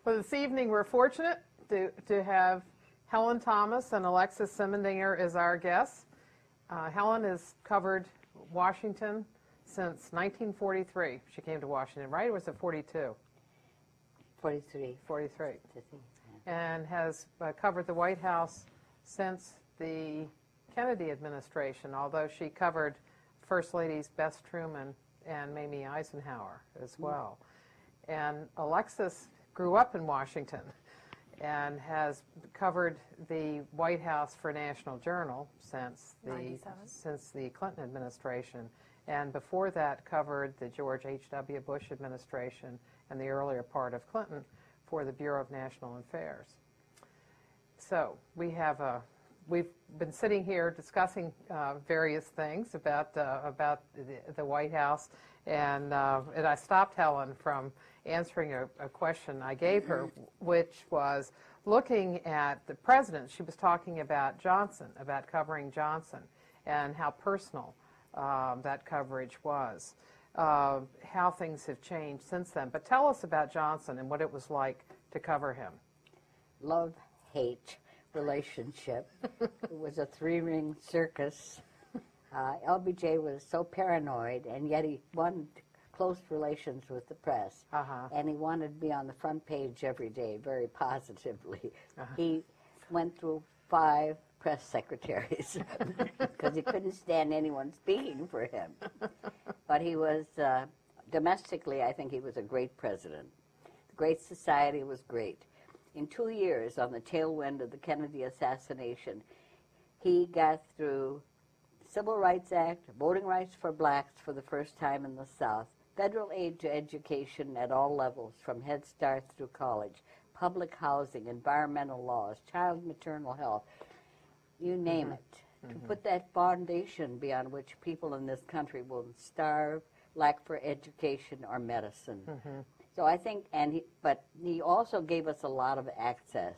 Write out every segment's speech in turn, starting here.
Well, this evening we're fortunate to have Helen Thomas and Alexis Simendinger as our guests. Helen has covered Washington since 1943. She came to Washington, right? Or was it 42? 43. 43. And has covered the White House since the Kennedy administration, although she covered First Ladies Bess Truman and Mamie Eisenhower as well. And Alexis grew up in Washington and has covered the White House for National Journal since the Clinton administration, and before that covered the George H.W. Bush administration and the earlier part of Clinton for the Bureau of National Affairs. So we've been sitting here discussing various things about the White House, and I stopped Helen from answering a question I gave her, which was looking at the president. She was talking about Johnson, about covering Johnson, and how personal that coverage was, how things have changed since then. But tell us about Johnson and what it was like to cover him. Love-hate relationship. It was a three-ring circus. LBJ was so paranoid, and yet he wanted close relations with the press, and he wanted to be on the front page every day, very positively. He went through 5 press secretaries because he couldn't stand anyone speaking for him. But he was, domestically, I think he was a great president. The Great Society was great. In 2 years, on the tailwind of the Kennedy assassination, he got through Civil Rights Act, voting rights for blacks for the first time in the South, federal aid to education at all levels, from Head Start through college, public housing, environmental laws, child maternal health, you name it, to put that foundation beyond which people in this country will starve, lack for education or medicine. So I think, but he also gave us a lot of access.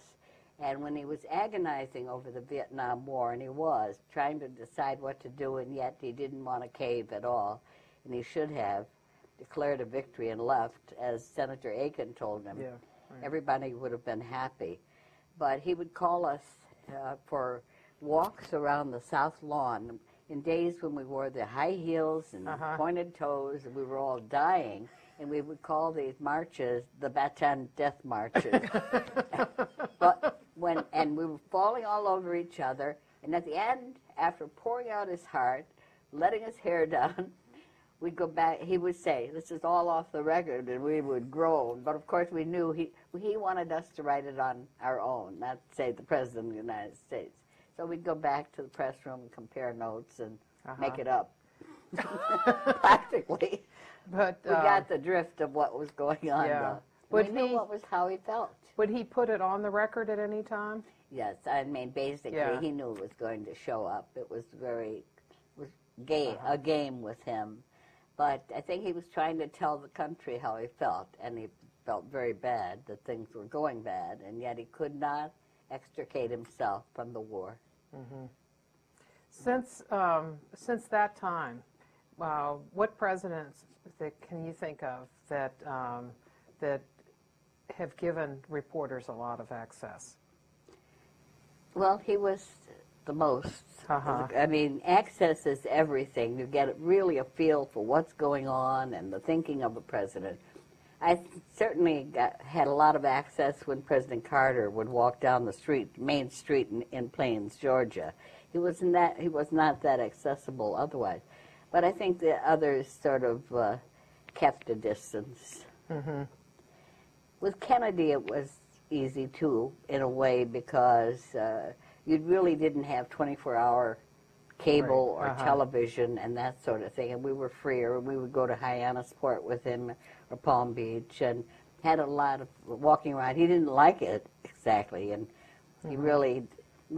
And when he was agonizing over the Vietnam War, and he was trying to decide what to do, and yet he didn't want to cave at all, and he should have declared a victory and left, as Senator Aiken told him, everybody would have been happy. But he would call us for walks around the South Lawn in days when we wore the high heels and pointed toes, and we were all dying, and we would call these marches the Bataan Death Marches. And we were falling all over each other, and at the end, after pouring out his heart, letting his hair down, we'd go back. He would say, "This is all off the record," and we would groan. But of course, we knew he wanted us to write it on our own, not say the President of the United States. So we'd go back to the press room and compare notes and make it up, practically. But we got the drift of what was going on. Yeah. We knew what was how he felt. Would he put it on the record at any time? Yes, I mean, basically, he knew it was going to show up. It was a game with him. But I think he was trying to tell the country how he felt, and he felt very bad that things were going bad, and yet he could not extricate himself from the war. Since that time, what presidents can you think of that have given reporters a lot of access? Well, he was the most. I mean, access is everything. You get really a feel for what's going on and the thinking of a president. I certainly had a lot of access when President Carter would walk down the street, Main Street in Plains, Georgia. He was not that accessible otherwise. But I think the others sort of kept a distance. With Kennedy, it was easy, too, in a way, because you really didn't have 24-hour cable or television and that sort of thing, and we were freer. We would go to Hyannisport with him or Palm Beach and had a lot of walking around. He didn't like it exactly, and he really,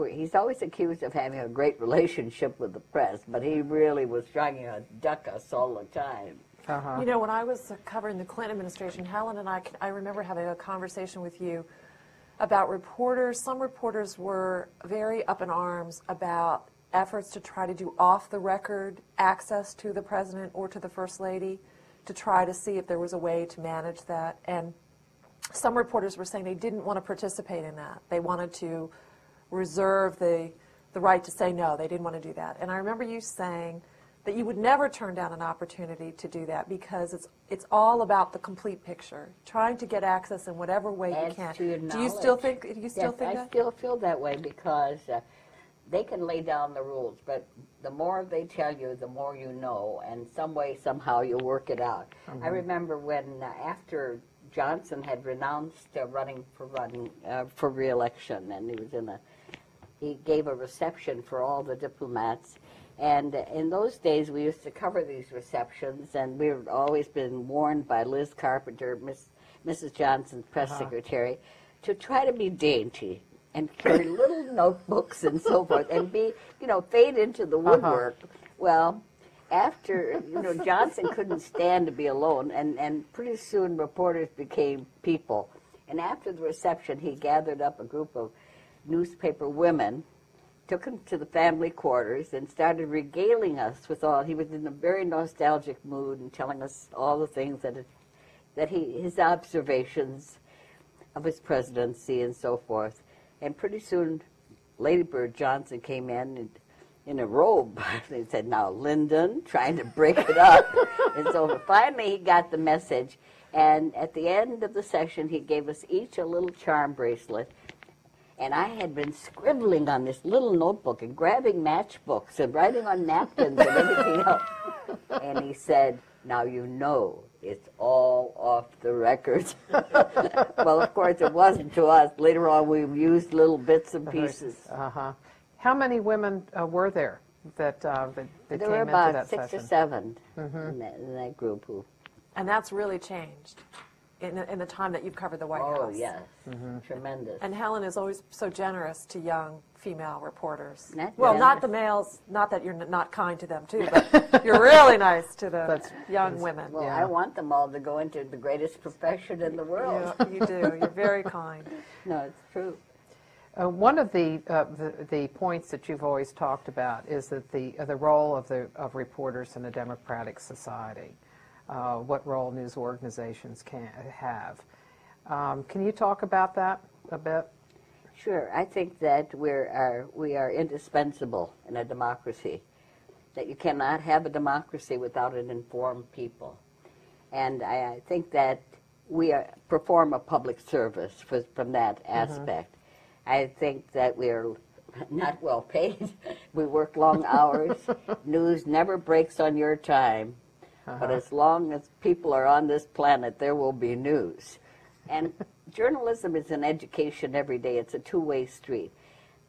he's always accused of having a great relationship with the press, but he really was trying to duck us all the time. You know, when I was covering the Clinton administration, Helen and I remember having a conversation with you about reporters. Some reporters were very up in arms about efforts to try to do off-the-record access to the president or to the First Lady to try to see if there was a way to manage that. And some reporters were saying they didn't want to participate in that. They wanted to reserve the right to say no. They didn't want to do that. And I remember you saying that you would never turn down an opportunity to do that because it's all about the complete picture, trying to get access in whatever way you can. Do you still think? Do you still think that? I still feel that way because they can lay down the rules, but the more they tell you, the more you know, and some way, somehow, you work it out. Mm-hmm. I remember when after Johnson had renounced running for re-election, and he gave a reception for all the diplomats. And in those days, we used to cover these receptions, and we've always been warned by Liz Carpenter, Mrs. Johnson's press secretary, to try to be dainty and carry little notebooks and so forth, and fade into the woodwork. Well, after, Johnson couldn't stand to be alone, and pretty soon reporters became people. And after the reception, he gathered up a group of newspaper women, took them to the family quarters, and started regaling us with all. He was in a very nostalgic mood and telling us all the things his observations of his presidency and so forth. And pretty soon, Lady Bird Johnson came in a robe. They said, "Now, Lyndon," trying to break it up. And so finally he got the message. And at the end of the session, he gave us each a little charm bracelet. And I had been scribbling on this little notebook and grabbing matchbooks and writing on napkins and everything else. And he said, "Now you know it's all off the record." Well, of course, it wasn't to us. Later on, we used little bits and pieces. How many women were there that came into that session? There were about 6 or 7 in that group. And that's really changed in the time that you've covered the White House. Oh, yes. Tremendous. And Helen is always so generous to young female reporters. Well, not the males, not that you're not kind to them, too, but you're really nice to the young women. Well, I want them all to go into the greatest profession in the world. Yeah, you do. You're very kind. No, it's true. One of the points that you've always talked about is that the role of reporters in a democratic society, what role news organizations can have. Can you talk about that a bit? Sure. I think that we are indispensable in a democracy, that you cannot have a democracy without an informed people. And I think that we perform a public service from that aspect. I think that we are not well paid. We work long hours. News never breaks on your time. But as long as people are on this planet, there will be news. And journalism is an education every day. It's a two-way street.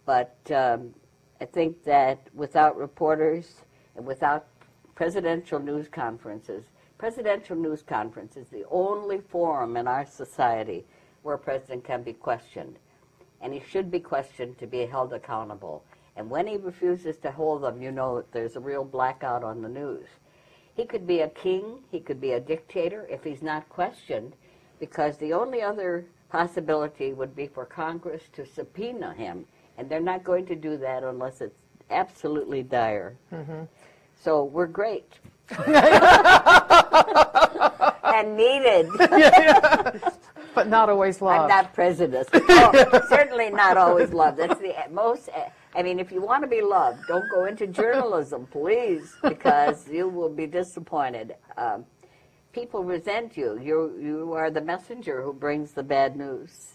But I think that without reporters and without presidential news conferences is the only forum in our society where a president can be questioned. And he should be questioned to be held accountable. And when he refuses to hold them, you know there's a real blackout on the news. He could be a king, he could be a dictator if he's not questioned, because the only other possibility would be for Congress to subpoena him, and they're not going to do that unless it's absolutely dire. So we're great. And needed. But not always loved. I'm not prejudiced. Oh, certainly not always loved. That's the most. I mean, if you want to be loved, don't go into journalism, please, because you will be disappointed. People resent you. You are the messenger who brings the bad news.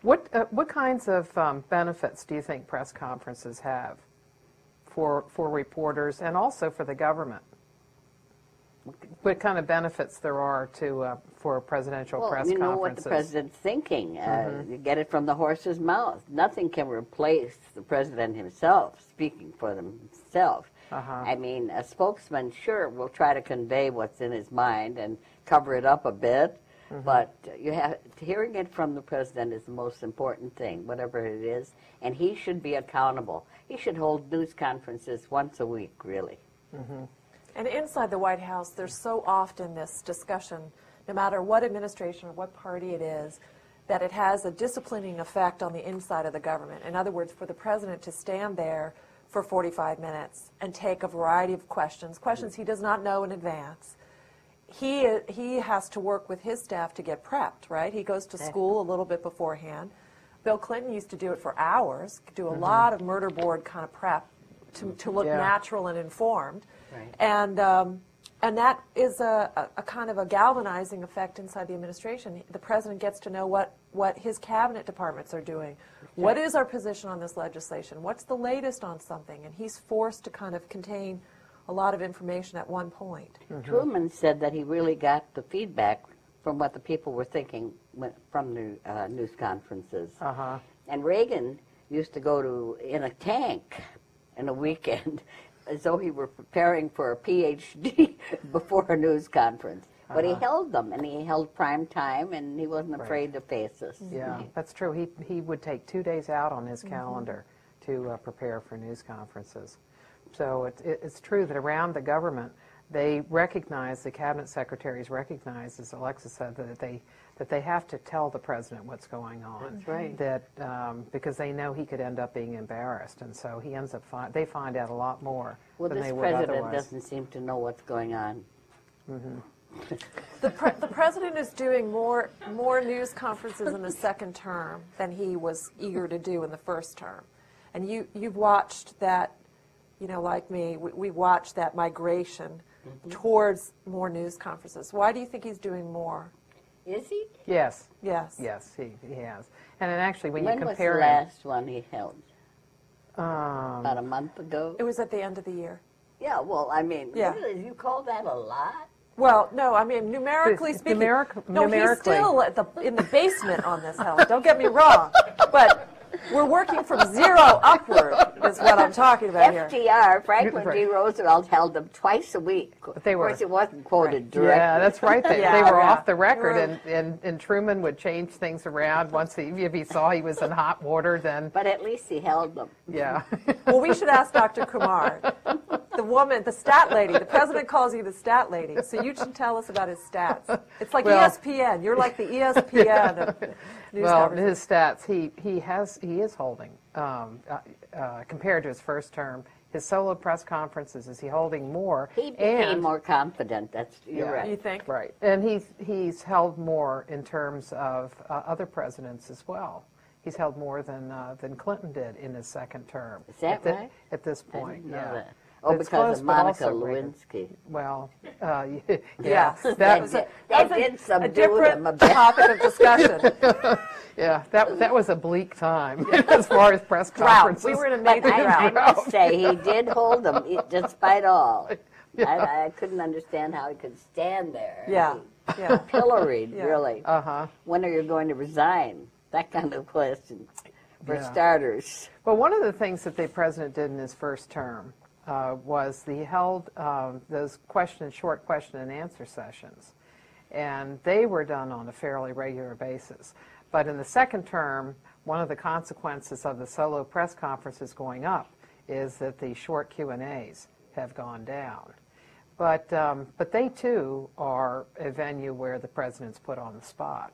What kinds of benefits do you think press conferences have for reporters and also for the government? What kind of benefits there are for presidential press conferences? You know what the president's thinking. You get it from the horse's mouth. Nothing can replace the president himself speaking for himself. I mean, a spokesman, sure, will try to convey what's in his mind and cover it up a bit, but hearing it from the president is the most important thing, whatever it is, and he should be accountable. He should hold news conferences once a week, really. And inside the White House, there's so often this discussion, no matter what administration or what party it is, that it has a disciplining effect on the inside of the government. In other words, for the president to stand there for 45 minutes and take a variety of questions he does not know in advance, he has to work with his staff to get prepped, right? He goes to school a little bit beforehand. Bill Clinton used to do it for hours, do a lot of murder board kind of prep to look natural and informed. Right. And that is a kind of a galvanizing effect inside the administration. The president gets to know what his cabinet departments are doing. What is our position on this legislation? What's the latest on something? And he's forced to kind of contain a lot of information at one point. Truman said that he really got the feedback from what the people were thinking from the news conferences. And Reagan used to go in a tank in a weekend as though he were preparing for a PhD before a news conference. But he held them, and he held prime time, and he wasn't afraid to face us. Yeah, that's true. He would take 2 days out on his calendar to prepare for news conferences. So it's true that around the government, they recognize, the cabinet secretaries recognize, as Alexis said, that they have to tell the president what's going on. That's right. That because they know he could end up being embarrassed, and so he ends up they find out a lot more than they would otherwise. Well, this president doesn't seem to know what's going on. The president is doing more news conferences in the second term than he was eager to do in the first term. And you've watched that, like me, we watched that migration towards more news conferences. Why do you think he's doing more? Is he? Yes. Yes. Yes, he has. And then actually, when When you was compare the last one he held? him, About a month ago? It was at the end of the year. Yeah, well, I mean, Yeah. really, you call that a lot? Well, no, I mean, numerically speaking, no, he's numerically. still in the basement on this, Helen. Don't get me wrong. But we're working from zero upward is what I'm talking about here. FDR, Franklin D. Roosevelt, held them twice a week. They were, of course, it wasn't quoted directly. Yeah, that's right. They Yeah, were yeah. off the record, and Truman would change things around once if he saw he was in hot water. Then But at least he held them. yeah, Well, we should ask Dr. Kumar, the woman, the stat lady. The president calls you the stat lady, so you should tell us about his stats. It's like Well- ESPN. You're like the ESPN of news well, conferences. his stats he is holding compared to his first term. His solo press conferences, is he holding more? He became and, more confident. You're Yeah. right. You think? Right, and he's held more in terms of other presidents as well. He's held more than Clinton did in his second term. Is that right? At this I point, didn't know yeah. that. Oh, It's because close, of but Monica also Reagan. Lewinsky. Well, Yes. that That was did a subdue different him a bit. topic of discussion. that was a bleak time as far as press Drought. conferences. We were in a But major I drought. must say, he did hold them, despite all. I couldn't understand how he could stand there. Yeah, yeah. Pilloried, Yeah. really. Uh-huh. When are you going to resign? That kind of question, for Yeah. starters. Well, one of the things that the president did in his first term was he held those short question and answer sessions, and they were done on a fairly regular basis. But in the second term, one of the consequences of the solo press conferences going up is that the short Q&As have gone down. But they too are a venue where the president's put on the spot.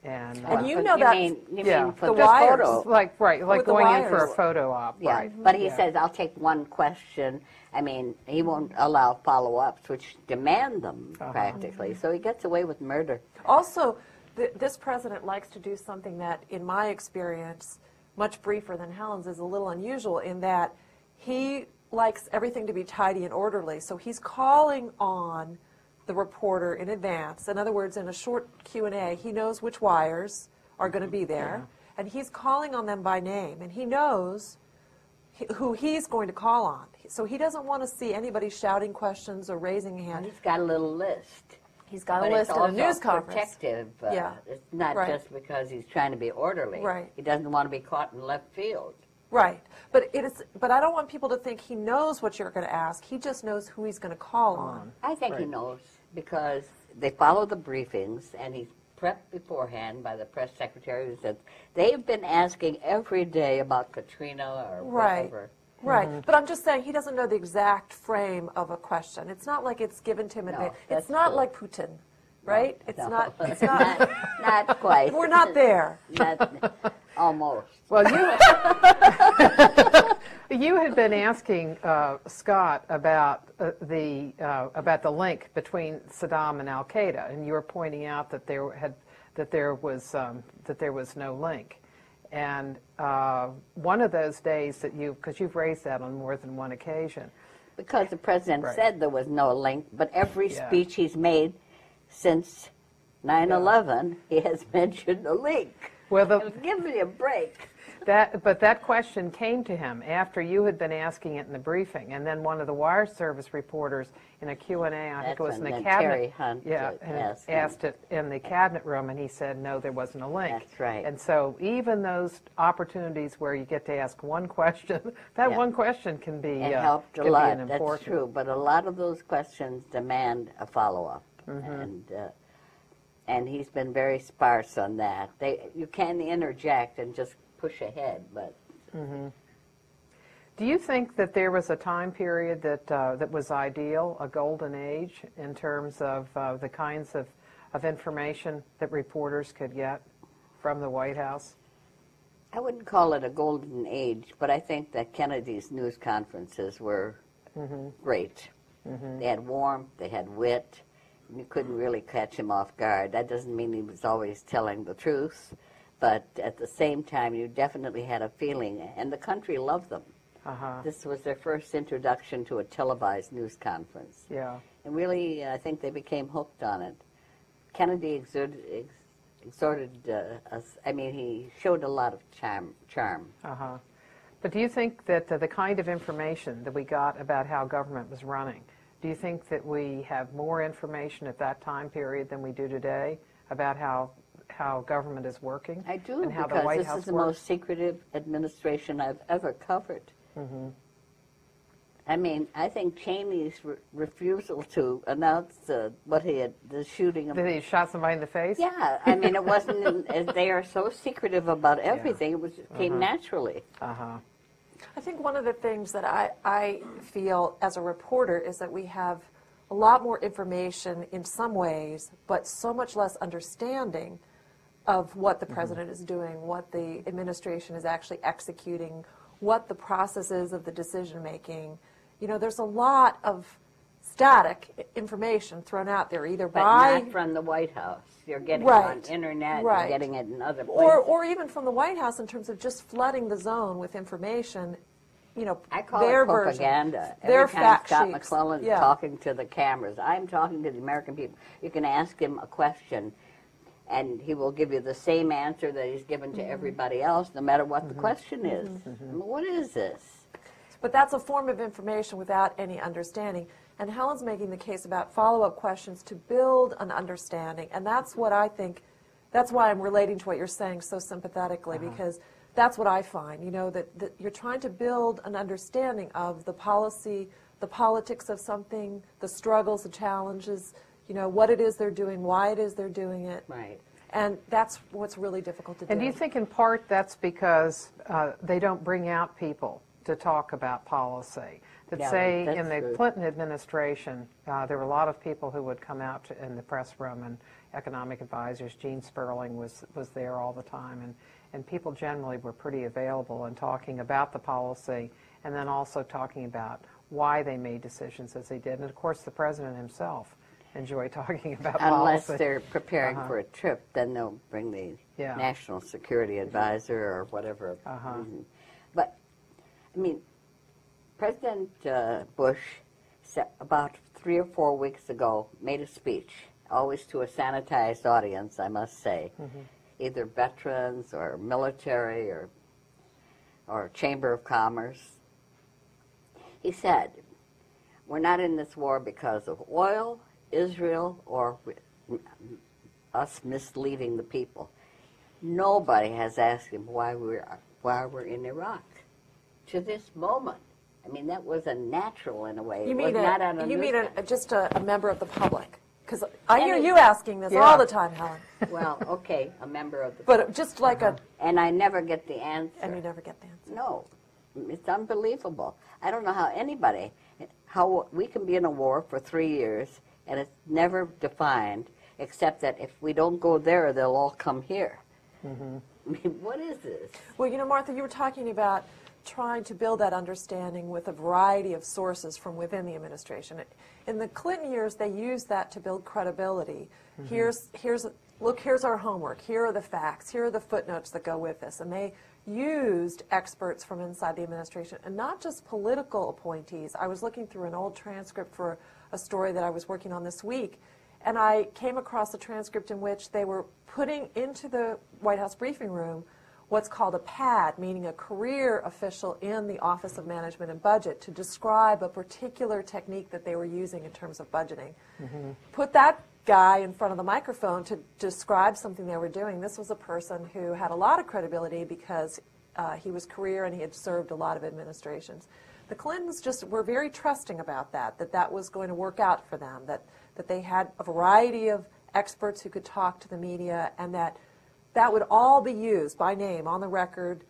And you know that You yeah, mean for the the wires. photo? like With the going in for a wires. photo op, Yeah, right? but he Yeah. says, I'll take one question. I mean, he won't allow follow-ups, which demand them, practically. So he gets away with murder. Also, this president likes to do something that, in my experience, much briefer than Helen's, is a little unusual in that he likes everything to be tidy and orderly. So he's calling on the reporter in advance. In other words, in a short Q&A, he knows which wires are going to be there, and he's calling on them by name, and he knows who he's going to call on. So he doesn't want to see anybody shouting questions or raising a hand. He's got a little list. He's got But a list it's in a also news conference. protective. Yeah. It's not Right. just because he's trying to be orderly. Right. He doesn't want to be caught in left field. Right, but I don't want people to think he knows what you're going to ask. He just knows who he's going to call on. I think he knows because they follow the briefings, and he's prepped beforehand by the press secretary who says they've been asking every day about Katrina or Right. whatever. Right, but I'm just saying he doesn't know the exact frame of a question. It's not like it's given to him. No, It's that's not true. like Putin, right? It's No. not. It's not. Not quite. We're not there. Not, almost. Well, You had been asking Scott about the link between Saddam and Al Qaeda, and you were pointing out that there was no link. And one of those days that because you've raised that on more than one occasion. Because the president Right. said there was no link, but every Yeah. speech he's made since 9/11, he has mentioned a link. Well, Give me a break. but that question came to him after you had been asking it in the briefing, and then one of the wire service reporters in a Q&A, I think it was in the cabinet, Terry Hunt asked it in the cabinet room, and he said no, there wasn't a link. That's right. And so even those opportunities where you get to ask one question, that Yeah. one question can be It helped a can be lot. an That's important. true. But a lot of those questions demand a follow-up, and he's been very sparse on that. You can interject and just push ahead, but Do you think that there was a time period that was ideal, a golden age, in terms of the kinds of information that reporters could get from the White House? I wouldn't call it a golden age. But I think that Kennedy's news conferences were great. They had warmth, they had wit. You couldn't really catch him off guard. That doesn't mean he was always telling the truth, but at the same time, you definitely had a feeling, and the country loved them. This was their first introduction to a televised news conference. Yeah. And really, I think they became hooked on it. Kennedy exhorted us, he showed a lot of charm. But do you think that the kind of information that we got about how government was running, do you think that we have more information at that time period than we do today about how government is working? I do, and how because the White this House is the works? most secretive administration I've ever covered. I think Cheney's refusal to announce the shooting of... That he shot somebody in the face? Yeah, it wasn't... they are so secretive about everything, it came naturally. I think one of the things that I feel as a reporter is that we have a lot more information in some ways, but so much less understanding of what the president is doing, what the administration is actually executing, what the process is of the decision making. There's a lot of static information thrown out there, either But by... not from the White House. You're getting Right. it on internet, Right. you're getting it in other places. Or even from the White House in terms of just flooding the zone with information, I call their it version, propaganda. their Every time fact Scott sheets. McClellan is Yeah. talking to the cameras, I'm talking to the American people. You can ask him a question, and he will give you the same answer that he's given to everybody else, no matter what the question is. What is this? But that's a form of information without any understanding. And Helen's making the case about follow-up questions to build an understanding. And that's what I think, that's why I'm relating to what you're saying so sympathetically, because that's what I find, that you're trying to build an understanding of the policy, the politics of something, the struggles, the challenges, what it is they're doing, why it is they're doing it. Right. And that's what's really difficult to do. And do you think in part that's because they don't bring out people to talk about policy? That Yeah, say that's in the true. Clinton administration, there were a lot of people who would come out in the press room, and economic advisors. Gene Sperling was there all the time, and people generally were pretty available in talking about the policy, and then also talking about why they made decisions as they did. And of course, the president himself enjoyed talking about Unless policy. they're preparing for a trip, then they'll bring the Yeah. national security advisor or whatever. But, President Bush, about 3 or 4 weeks ago, made a speech, always to a sanitized audience, I must say, either veterans or military or Chamber of Commerce. He said, we're not in this war because of oil, Israel, or us misleading the people. Nobody has asked him why we're in Iraq to this moment. That was a natural in a way. You It was not on a news- just a member of the public? Because I hear Any- you asking this all the time, Helen. Well, okay, a member of the But just like and I never get the answer. and you never get the answer. No, it's unbelievable. I don't know how we can be in a war for 3 years and it's never defined, except that if we don't go there, they'll all come here. What is this? Well, Martha, you were talking about trying to build that understanding with a variety of sources from within the administration. In the Clinton years, they used that to build credibility. Here's our homework. Here are the facts. Here are the footnotes that go with this. And they used experts from inside the administration, and not just political appointees. I was looking through an old transcript for a story that I was working on this week, and I came across a transcript in which they were putting into the White House briefing room what's called a PAD, meaning a career official in the Office of Management and Budget, to describe a particular technique that they were using in terms of budgeting. Put that guy in front of the microphone to describe something they were doing. This was a person who had a lot of credibility because he was career and he had served a lot of administrations. The Clintons just were very trusting about that was going to work out for them, that they had a variety of experts who could talk to the media, and that would all be used by name on the record,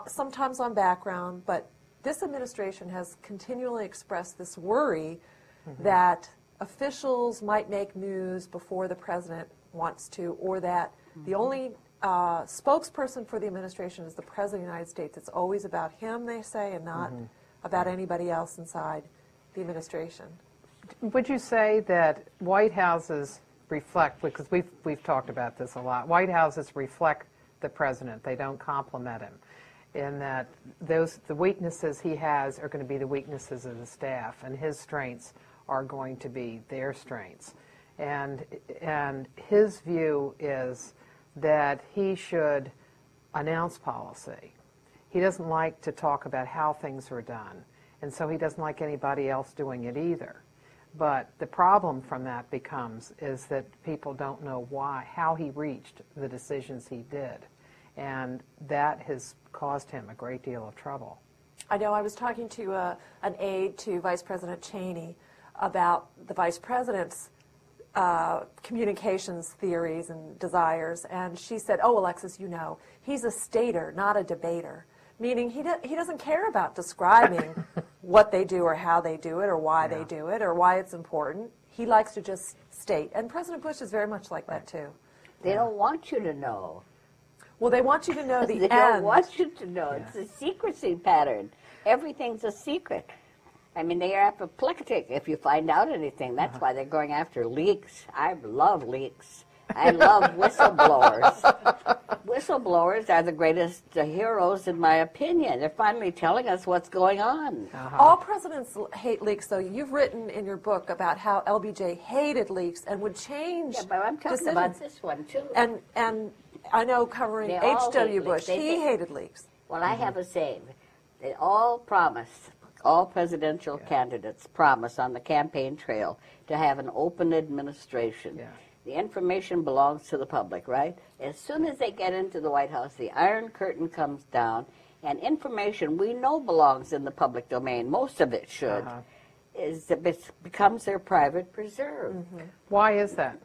sometimes on background. But this administration has continually expressed this worry that officials might make news before the president wants to, or that the only spokesperson for the administration is the president of the United States. It's always about him, they say, and not about anybody else inside the administration. Would you say that White Houses reflect, because we've talked about this a lot, White Houses reflect the president, they don't complement him, in that the weaknesses he has are going to be the weaknesses of the staff, and his strengths are going to be their strengths. And his view is that he should announce policy. He doesn't like to talk about how things are done, and so he doesn't like anybody else doing it either. But the problem from that is that people don't know how he reached the decisions he did, and that has caused him a great deal of trouble. I know I was talking to an aide to Vice President Cheney about the Vice President's communications theories and desires, and she said, "Oh, Alexis, he's a stater, not a debater," meaning he doesn't care about describing what they do or how they do it or why they do it or why it's important. He likes to just state, and President Bush is very much like that too. They don't want you to know. Well, they want you to know the end. They don't want you to know. It's a secrecy pattern. Everything's a secret. I mean, they are apoplectic if you find out anything. That's why they're going after leaks. I love leaks. I love whistleblowers. Whistleblowers are the greatest heroes, in my opinion. They're finally telling us what's going on. All presidents hate leaks, though. You've written in your book about how LBJ hated leaks and would change Yeah, but I'm talking about this one, too. And I know covering H.W. Bush, he hated leaks. Well, I have a saying. They all promise, all presidential candidates promise on the campaign trail to have an open administration. Yeah. The information belongs to the public, right? As soon as they get into the White House, the Iron Curtain comes down, and information we know belongs in the public domain, most of it should, becomes their private preserve. Why is that?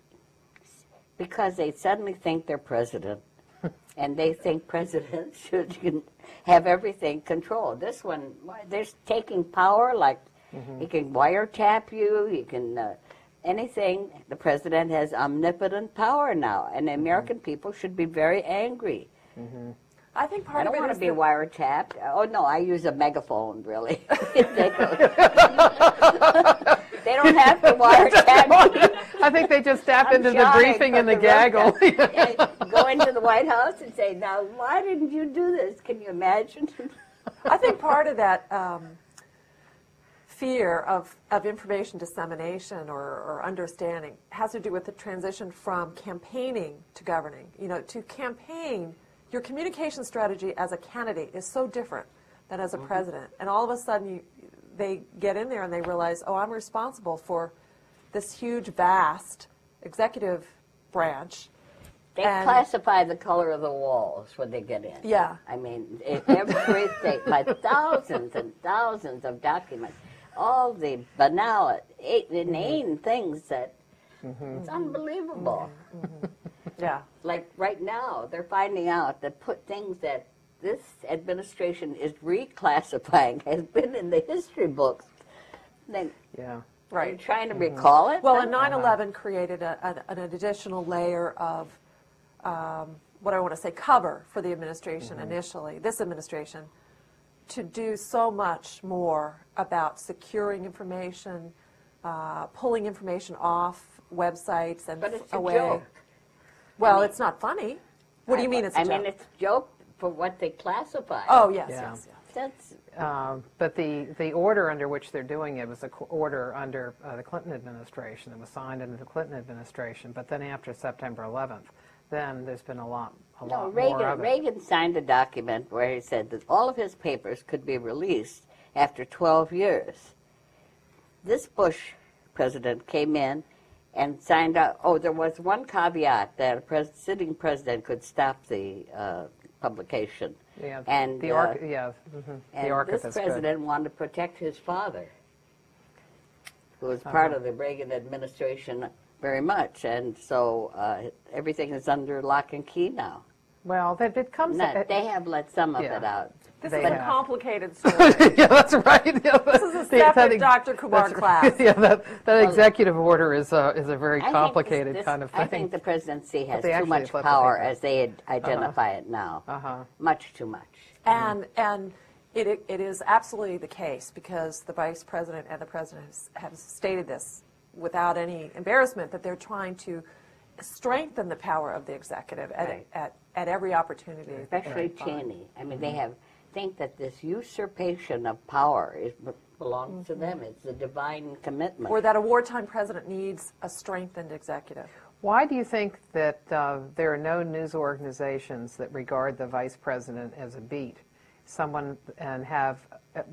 Because they suddenly think they're president, and they think presidents should have everything controlled. This one, they're taking power, like he can wiretap you, he can... anything. The president has omnipotent power now, and the American people should be very angry. I think I don't want to be wiretapped. Oh, no, I use a megaphone, really. They don't have to wiretap me. I think they just step into the briefing and the gaggle. Go into the White House and say, now, why didn't you do this? Can you imagine? I think part of that fear of information dissemination or understanding has to do with the transition from campaigning to governing. To campaign, your communication strategy as a candidate is so different than as a president. And all of a sudden, they get in there and they realize, oh, I'm responsible for this huge, vast executive branch. They classify the color of the walls when they get in. Yeah. I mean, everything, by thousands and thousands of documents. All the banal, inane things that it's unbelievable. Yeah. Like right now, they're finding out that things that this administration is reclassifying has been in the history books. They're trying to recall it. Well, and 9/11 created an additional layer of what I want to say cover for the administration initially, this administration. to do so much more about securing information, pulling information off websites and But it's away. a joke. Well, it's not funny. What do you mean it's a joke? I mean, it's a joke for what they classify. Oh, yes, Yeah. yes, yes. That's But the order under which they're doing it was an order under the Clinton administration. It was signed under the Clinton administration. But then after September 11th, then there's been a lot more of it. Reagan signed a document where he said that all of his papers could be released after 12 years. This Bush president came in and signed out. Oh, there was one caveat that a sitting president could stop the publication. Yeah, and the and archivist this could. president wanted to protect his father, who was part of the Reagan administration very much, and so everything is under lock and key now. Well, it comes. They have let some of Yeah. it out. This They is a have. complicated story. Yeah, that's right. Yeah, This is a separate Dr. Kumar class. Yeah, that executive order is a very I think complicated this- kind of thing. I think the presidency has they too actually much let the power people- as they identify it now. Much too much. And it is absolutely the case, because the vice president and the president have stated this without any embarrassment, that they're trying to strengthen the power of the executive Right. at every opportunity. Especially Cheney. I mean, they think that this usurpation of power belongs to them. It's a divine commitment. Or that a wartime president needs a strengthened executive. Why do you think that there are no news organizations that regard the vice president as a beat, someone, and have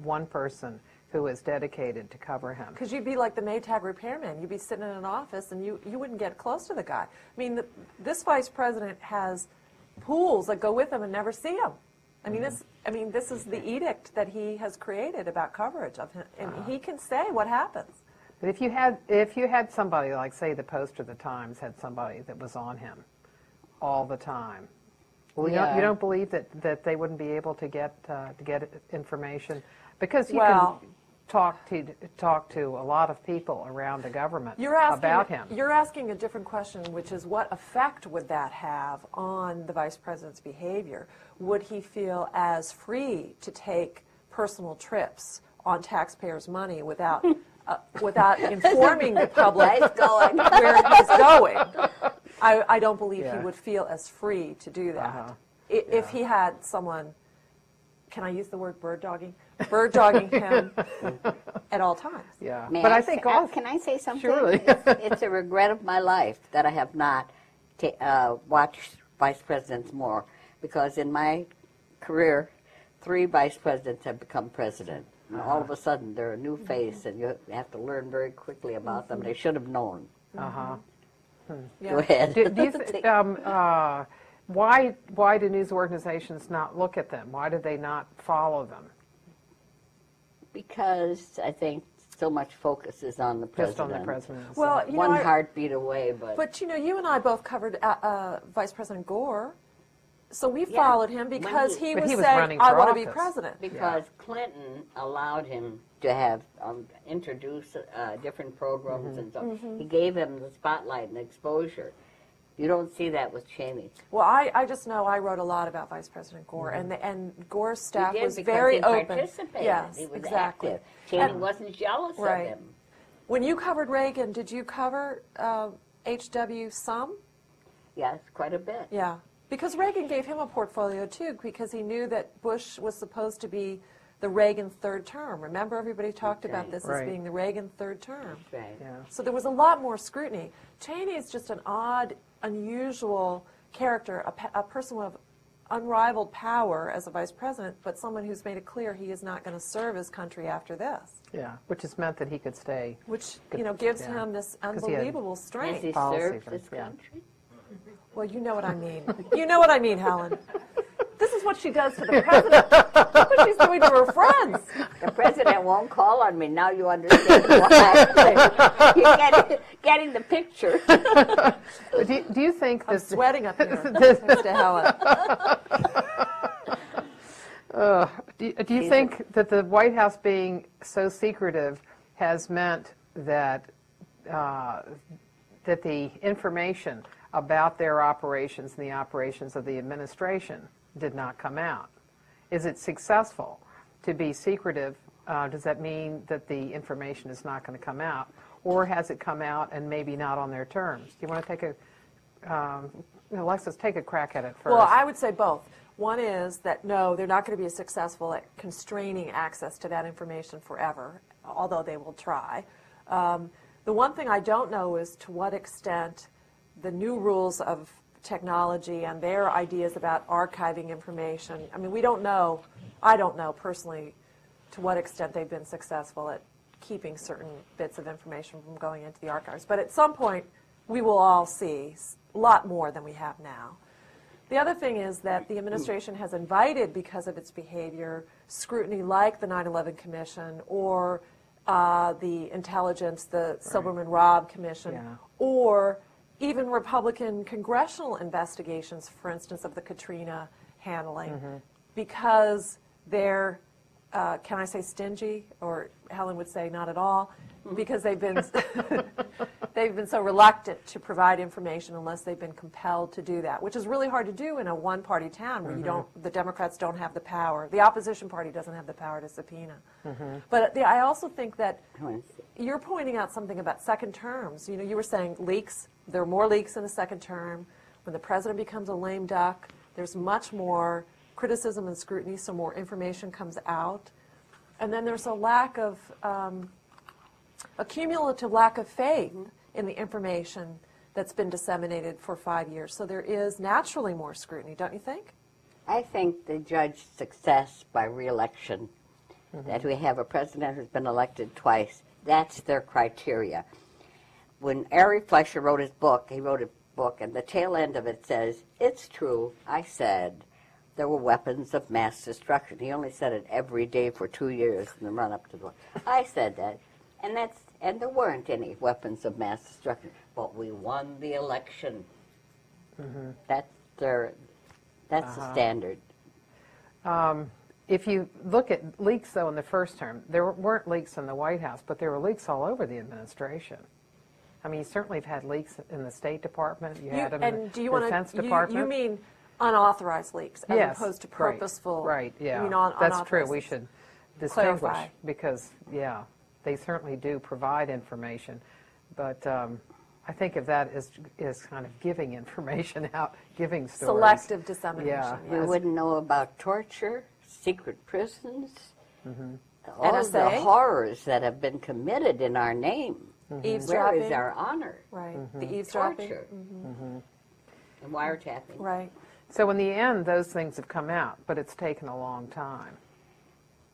one person who is dedicated to cover him? Because you'd be like the Maytag repairman. You'd be sitting in an office and you wouldn't get close to the guy. I mean, this vice president has pools that go with him and never see him. I mean, this is the edict that he has created about coverage of him, and he can say what happens. But if you had somebody like, say, the Post or the Times had somebody that was on him all the time, you don't believe that they wouldn't be able to get information, because you can talk to a lot of people around the government about him. You're asking a different question, which is what effect would that have on the vice president's behavior? Would he feel as free to take personal trips on taxpayers' money without informing the public where he's going? I don't believe he would feel as free to do that. If he had someone, can I use the word bird dogging? Bird dogging him at all times. Yeah, May but I I think say, can I say something? Surely. It's a regret of my life that I have not watched vice presidents more, because in my career, 3 vice presidents have become president. And all of a sudden, they're a new face, and you have to learn very quickly about them. They should have known. Yeah. Go ahead. do you why do news organizations not look at them? Why do they not follow them? Because I think so much focus is on the president. Just on the president. Well, One heartbeat away, But you and I both covered Vice President Gore, so we followed him because he was saying, running "I for want to be office." president." because Clinton allowed him to have introduce different programs and stuff. He gave him the spotlight and exposure. You don't see that with Cheney. Well, I just know I wrote a lot about Vice President Gore, and Gore's staff He did was because very he open. participated. Yes, He was exactly. active. Cheney And- wasn't jealous of Right. him. When you covered Reagan, did you cover H.W. some? Yes, quite a bit. Yeah, because Reagan gave him a portfolio too, because he knew that Bush was supposed to be the Reagan third term. Remember, everybody talked about this as Right. being the Reagan third term. Right. Yeah. So there was a lot more scrutiny. Cheney is just an odd, unusual character, a person with unrivaled power as a vice president, but someone who's made it clear he is not going to serve his country after this, Yeah, which has meant that he could stay. which gives Yeah. him this 'Cause he had- unbelievable Has strength. he Policy served for- this yeah. country? Well, you know what I mean. You know what I mean, Helen. This is what she does to the president. Look what she's doing to her friends. The president won't call on me. Now you understand why. You're getting the picture. Do you think I'm this? sweating up here next to Helen. Do you think that the White House being so secretive has meant that that the information about their operations and the operations of the administration did not come out? Is it successful to be secretive, does that mean that the information is not going to come out? Or has it come out and maybe not on their terms? Do you want to take Alexis, take a crack at it first. Well, I would say both. One is that, no, they're not going to be successful at constraining access to that information forever, although they will try. The one thing I don't know is to what extent the new rules of technology and their ideas about archiving information, I mean, we don't know, I don't know personally to what extent they've been successful at keeping certain bits of information from going into the archives. But at some point, we will all see a lot more than we have now. The other thing is that the administration has invited, because of its behavior, scrutiny like the 9/11 Commission or the intelligence, the Silberman-Robb Commission, or even Republican congressional investigations, for instance, of the Katrina handling, because they're, can I say stingy? Or Helen would say not at all, because they've been they've been so reluctant to provide information unless they've been compelled to do that, which is really hard to do in a one-party town where you don't, the Democrats don't have the power, the opposition party doesn't have the power to subpoena. But I also think that you're pointing out something about second terms. You know, you were saying leaks. There are more leaks in the second term. When the president becomes a lame duck, there's much more criticism and scrutiny, so more information comes out. And then there's a lack of, a cumulative lack of faith in the information that's been disseminated for 5 years. So there is naturally more scrutiny, don't you think? I think they judge success by re-election, that we have a president who's been elected twice. That's their criteria. When Ari Fleischer wrote his book, he wrote a book, and the tail end of it says, "It's true, I said there were weapons of mass destruction." He only said it every day for 2 years in the run-up to the war. I said that, and there weren't any weapons of mass destruction, but we won the election. That's the standard. If you look at leaks, though, in the first term, there weren't leaks in the White House, but there were leaks all over the administration. I mean, you certainly have had leaks in the State Department. You had them in the Defense Department. You mean unauthorized leaks as opposed to purposeful? Right, yeah. You mean that's true. We should distinguish clarify. Because, yeah, they certainly do provide information. But I think of that as kind of giving information out, giving stories. Selective dissemination. Yeah. We wouldn't know about torture, secret prisons, all NSA? the horrors that have been committed in our name. Eavesdropping. Where is our honor? Right. The eavesdropping. Torture. And wiretapping. Right. So in the end, those things have come out, but it's taken a long time.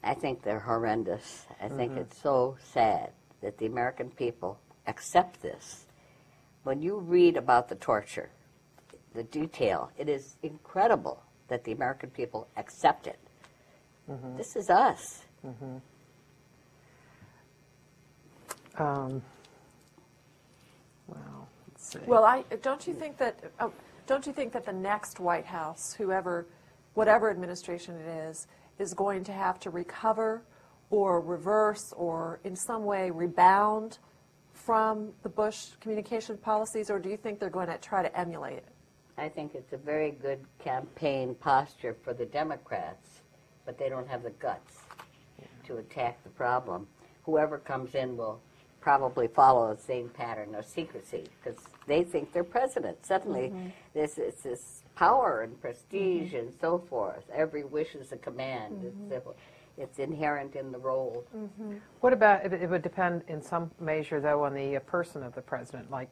I think they're horrendous. I think it's so sad that the American people accept this. When you read about the torture, the detail, it is incredible that the American people accept it. This is us. Well, let's see. Well, don't you think that the next White House, whatever administration it is going to have to recover or reverse or in some way rebound from the Bush communication policies, or do you think they're going to try to emulate it? I think it's a very good campaign posture for the Democrats, but they don't have the guts to attack the problem. Whoever comes in will probably follow the same pattern of secrecy because they think they're president. Suddenly, there's this power and prestige and so forth. Every wish is a command. It's inherent in the role. What about, it would depend in some measure, though, on the person of the president. Like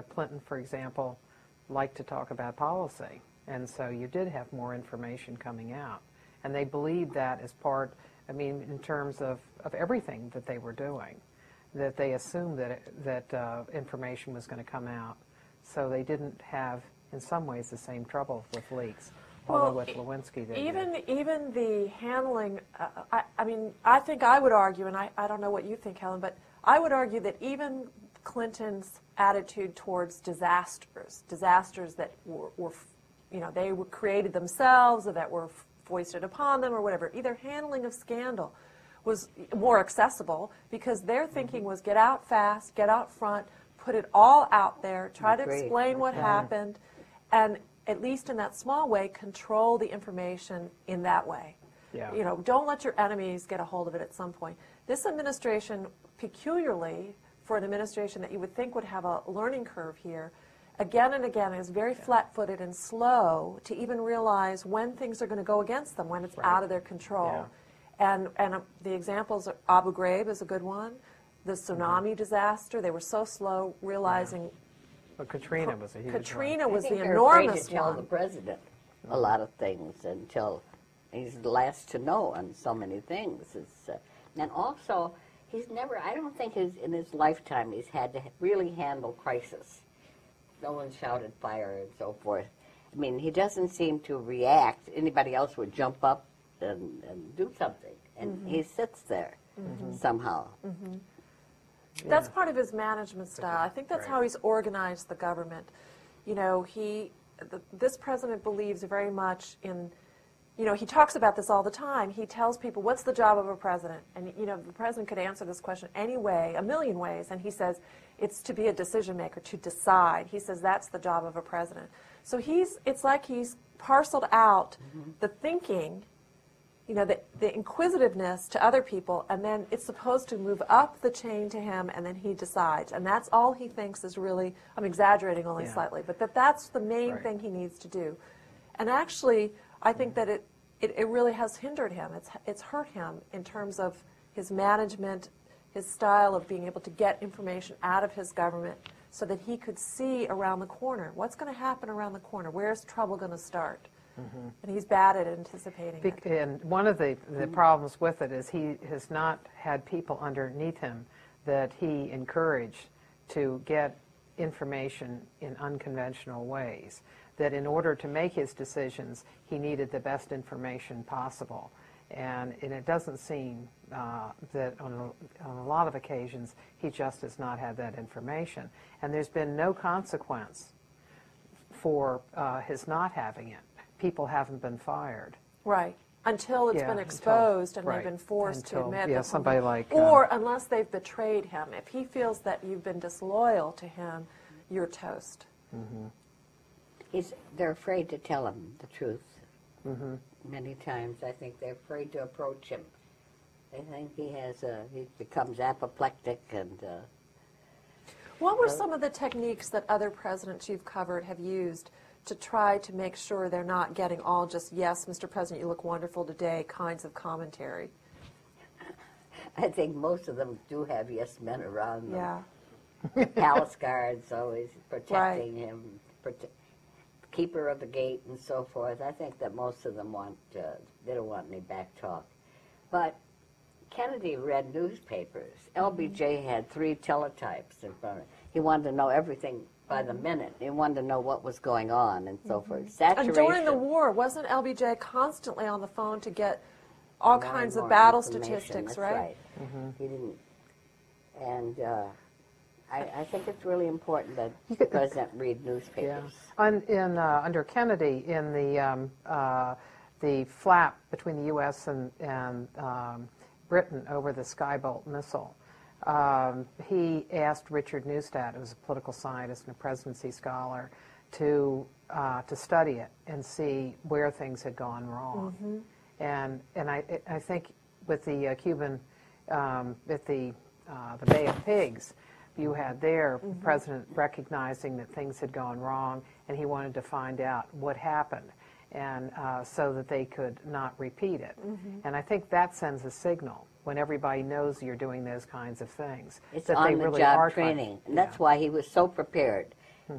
Clinton, for example, liked to talk about policy. And so you did have more information coming out. And they believed that as part, I mean, in terms of everything that they were doing, that they assumed that information was going to come out. So they didn't have, in some ways, the same trouble with leaks. Although with Lewinsky, they even the handling, I mean, I think I would argue, and I don't know what you think, Helen, but I would argue that even Clinton's attitude towards disasters that were you know, they were created themselves or that were foisted upon them or whatever, either handling of scandal was more accessible because their thinking was get out fast, get out front, put it all out there, try to explain what happened, and at least in that small way, control the information in that way. Yeah. You know, don't let your enemies get a hold of it at some point. This administration, peculiarly for an administration that you would think would have a learning curve here, again and again is very flat-footed and slow to even realize when things are going to go against them, when it's out of their control. And the examples, Abu Ghraib is a good one. The tsunami disaster, they were so slow realizing. But Katrina was a huge one. Katrina was I think the they're enormous afraid to tell one. the president a lot of things until he's the last to know on so many things. And also, he's never, I don't think in his lifetime he's had to really handle crisis. No one shouted fire and so forth. I mean, he doesn't seem to react. Anybody else would jump up and do something. And he sits there somehow. That's part of his management style. I think that's how he's organized the government. You know, this president believes very much in, you know, he talks about this all the time. He tells people, what's the job of a president? And, you know, the president could answer this question any way, a million ways. And he says, it's to be a decision maker, to decide. He says that's the job of a president. So it's like he's parceled out the thinking, you know, the inquisitiveness to other people, and then it's supposed to move up the chain to him, and then he decides. And that's all he thinks is really, I'm exaggerating only slightly, but that's the main thing he needs to do. And actually, I think that it really has hindered him. It's hurt him in terms of his management, his style of being able to get information out of his government so that he could see around the corner. What's going to happen around the corner? Where's trouble going to start? And he's bad at anticipating it. And one of the problems with it is he has not had people underneath him that he encouraged to get information in unconventional ways, that in order to make his decisions, he needed the best information possible. And it doesn't seem that on a lot of occasions, he just has not had that information. And there's been no consequence for his not having it. People haven't been fired. Right. Until it's been exposed and they've been forced to admit that somebody like... or unless they've betrayed him. If he feels that you've been disloyal to him, you're toast. They're afraid to tell him the truth. Many times I think they're afraid to approach him. They think he becomes apoplectic and... What were some of the techniques that other presidents you've covered have used to try to make sure they're not getting all just, yes, Mr. President, you look wonderful today, kinds of commentary? I think most of them do have yes men around them. Yeah. Palace guards always protecting him, keeper of the gate and so forth. I think that most of them they don't want any back talk. But Kennedy read newspapers. LBJ had 3 teletypes in front of him. He wanted to know everything by the minute. He wanted to know what was going on and so forth. Saturation. And during the war, wasn't LBJ constantly on the phone to get all more kinds and of more battle information. statistics, That's right? He didn't. And I think it's really important that the president read newspapers. Under Kennedy, in the flap between the U.S. and Britain over the Skybolt missile, he asked Richard Neustadt, who was a political scientist and a presidency scholar, to study it and see where things had gone wrong. And I think with the Cuban, with the Bay of Pigs, you had there the president recognizing that things had gone wrong, and he wanted to find out what happened, and so that they could not repeat it. And I think that sends a signal when everybody knows you're doing those kinds of things. It's that on they the really job are training, and that's why he was so prepared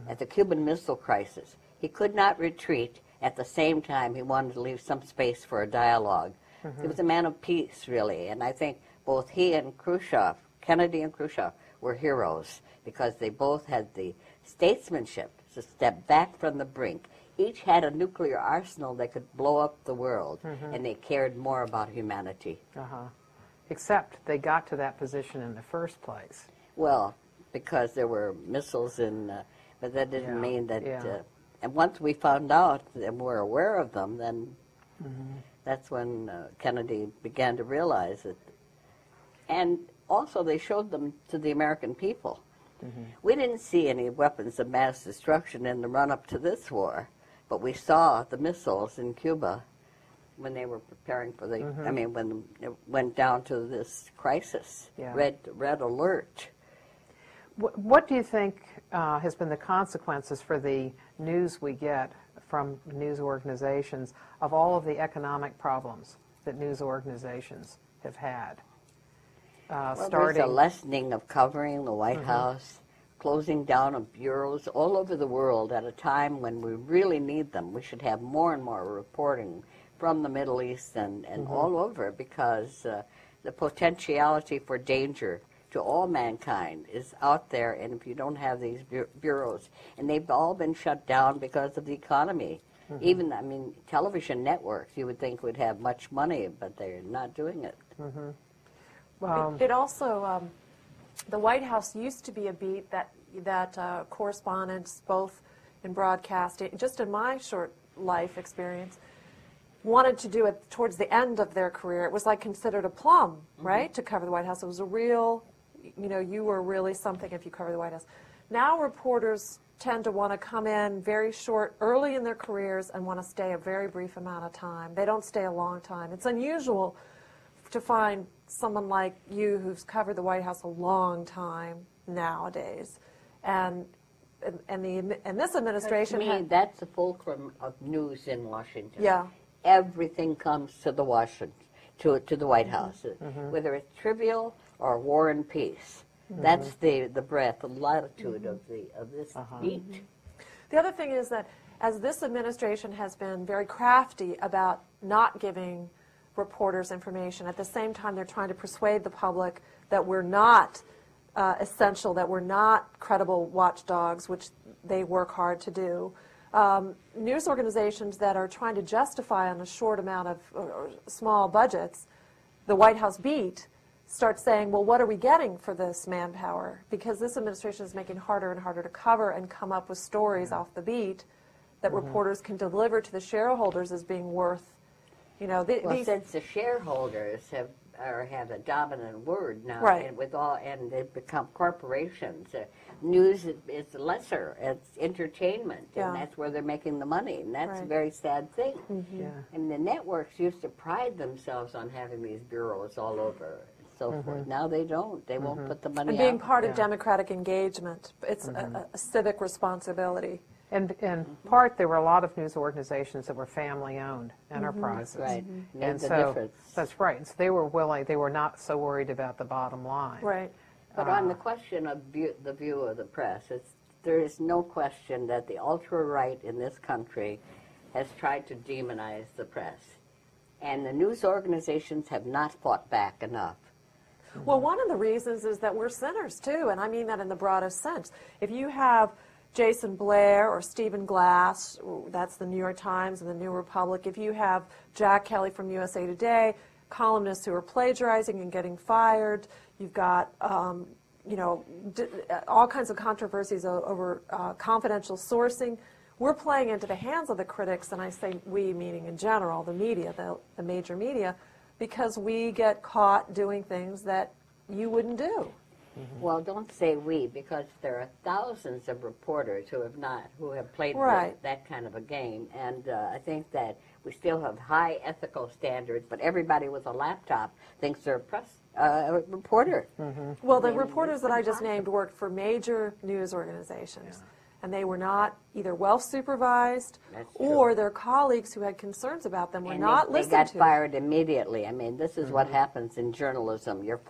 at the Cuban Missile Crisis. He could not retreat. At the same time, he wanted to leave some space for a dialogue. He was a man of peace, really, and I think both he and Khrushchev, Kennedy and Khrushchev, were heroes because they both had the statesmanship to step back from the brink. Each had a nuclear arsenal that could blow up the world, and they cared more about humanity. Except they got to that position in the first place. Well, because there were missiles but that didn't mean that... and once we found out and were aware of them, then that's when Kennedy began to realize it. And also they showed them to the American people. We didn't see any weapons of mass destruction in the run-up to this war, but we saw the missiles in Cuba when they were preparing for the, I mean, when it went down to this crisis, Yeah. red alert. What do you think has been the consequences for the news we get from news organizations of all of the economic problems that news organizations have had? Well, there's a lessening of covering the White House, closing down of bureaus all over the world at a time when we really need them. We should have more and more reporting from the Middle East and all over, because the potentiality for danger to all mankind is out there, and if you don't have these bureaus, and they've all been shut down because of the economy. Even, I mean, television networks, you would think would have much money, but they're not doing it. It also, the White House used to be a beat that correspondents, both in broadcasting, just in my short life experience, wanted to do it towards the end of their career. It was like considered a plum, right, to cover the White House. It was a real, you know, you were really something if you cover the White House. Now reporters tend to want to come in very short, early in their careers, and want to stay a very brief amount of time. They don't stay a long time. It's unusual to find someone like you who's covered the White House a long time nowadays. And this administration... To me, that's the fulcrum of news in Washington. Yeah. Everything comes to the to the White House, whether it's trivial or war and peace. That's the breadth, the latitude of this beat. The other thing is that as this administration has been very crafty about not giving reporters information, at the same time they're trying to persuade the public that we're not essential, that we're not credible watchdogs, which they work hard to do. News organizations that are trying to justify on a short amount of or small budgets the White House beat start saying, well, what are we getting for this manpower? Because this administration is making it harder and harder to cover and come up with stories off the beat that reporters can deliver to the shareholders as being worth, you know, well, since the shareholders have a dominant word now, right. and they've become corporations. News is lesser. It's entertainment, Yeah. and that's where they're making the money, and that's Right. a very sad thing. Yeah. And the networks used to pride themselves on having these bureaus all over and so forth. Now they don't. They won't put the money and being out. part of democratic engagement. It's a civic responsibility. And in part, there were a lot of news organizations that were family-owned enterprises. Right. And Made the so, difference. that's right. So they were willing, they were not so worried about the bottom line. Right. But on the question of the view of the press, there is no question that the ultra-right in this country has tried to demonize the press. And the news organizations have not fought back enough. Well, one of the reasons is that we're sinners, too, and I mean that in the broadest sense. If you have Jason Blair or Stephen Glass, that's the New York Times and the New Republic, if you have Jack Kelly from USA Today, columnists who are plagiarizing and getting fired, you've got all kinds of controversies over confidential sourcing. We're playing into the hands of the critics, and I say we, meaning in general, the media, the major media, because we get caught doing things that you wouldn't do. Well, don't say we, because there are thousands of reporters who have played Right. that kind of a game, and I think that we still have high ethical standards, but everybody with a laptop thinks they're a press reporter. Well, the reporters that I just named worked for major news organizations, and they were not either well supervised That's true. or their colleagues who had concerns about them were And not they listened got to. fired immediately. I mean, this is what happens in journalism. Your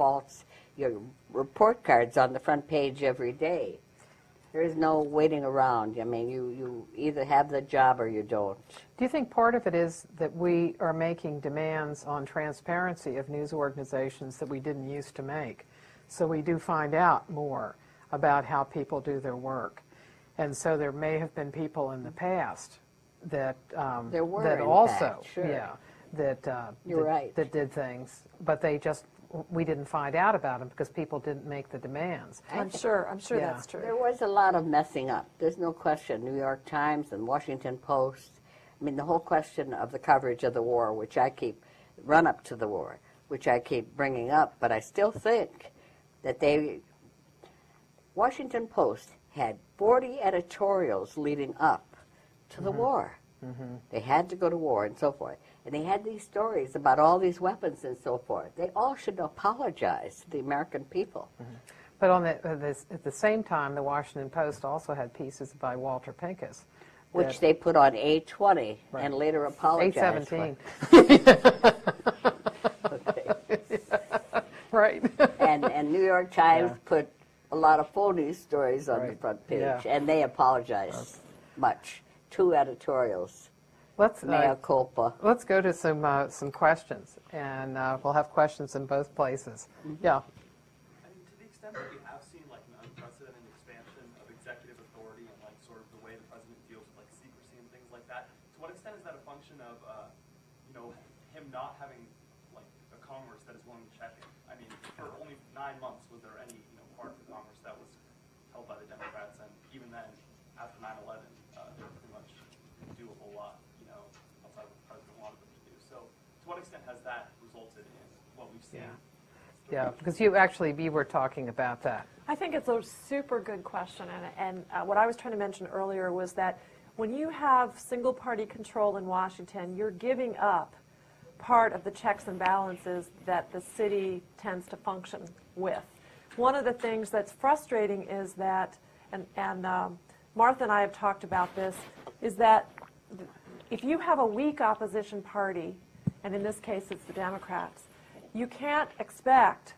report cards on the front page every day. There is no waiting around. I mean, you either have the job or you don't. Do you think part of it is that we are making demands on transparency of news organizations that we didn't used to make? So we do find out more about how people do their work. And so there may have been people in the past that There were, that in also, fact, sure. You're right. that did things, but we didn't find out about them because people didn't make the demands. I'm sure Yeah. that's true. There was a lot of messing up. There's no question. New York Times and Washington Post. I mean, the whole question of the coverage of the war, which I keep, run up to the war, which I keep bringing up, but I still think that Washington Post had 40 editorials leading up to the war. They had to go to war and so forth. And they had these stories about all these weapons and so forth. They all should apologize to the American people. But on at the same time, the Washington Post also had pieces by Walter Pincus. Which they put on A20 and later apologized for. A17. Okay. Right. And New York Times put a lot of phony stories on the front page, and they apologized much. 2 editorials. Mea culpa. Let's go to some questions, and we'll have questions in both places. Yeah. I mean, to the extent that we have seen like an unprecedented expansion of executive authority and like sort of the way the president deals with like secrecy and things like that, to what extent is that a function of him not having like a Congress that is willing to check him? I mean, for only 9 months was there any part of the Congress that was held by the Democrats, and even then, after 9/11, they pretty much didn't do a whole lot, outside of what the president wanted them to do. So, to what extent has that resulted in what we've seen? Yeah, because you were talking about that. I think it's a super good question, and what I was trying to mention earlier was that when you have single-party control in Washington, you're giving up part of the checks and balances that the city tends to function with. One of the things that's frustrating is that, and Martha and I have talked about this, is that if you have a weak opposition party, and in this case it's the Democrats, you can't expect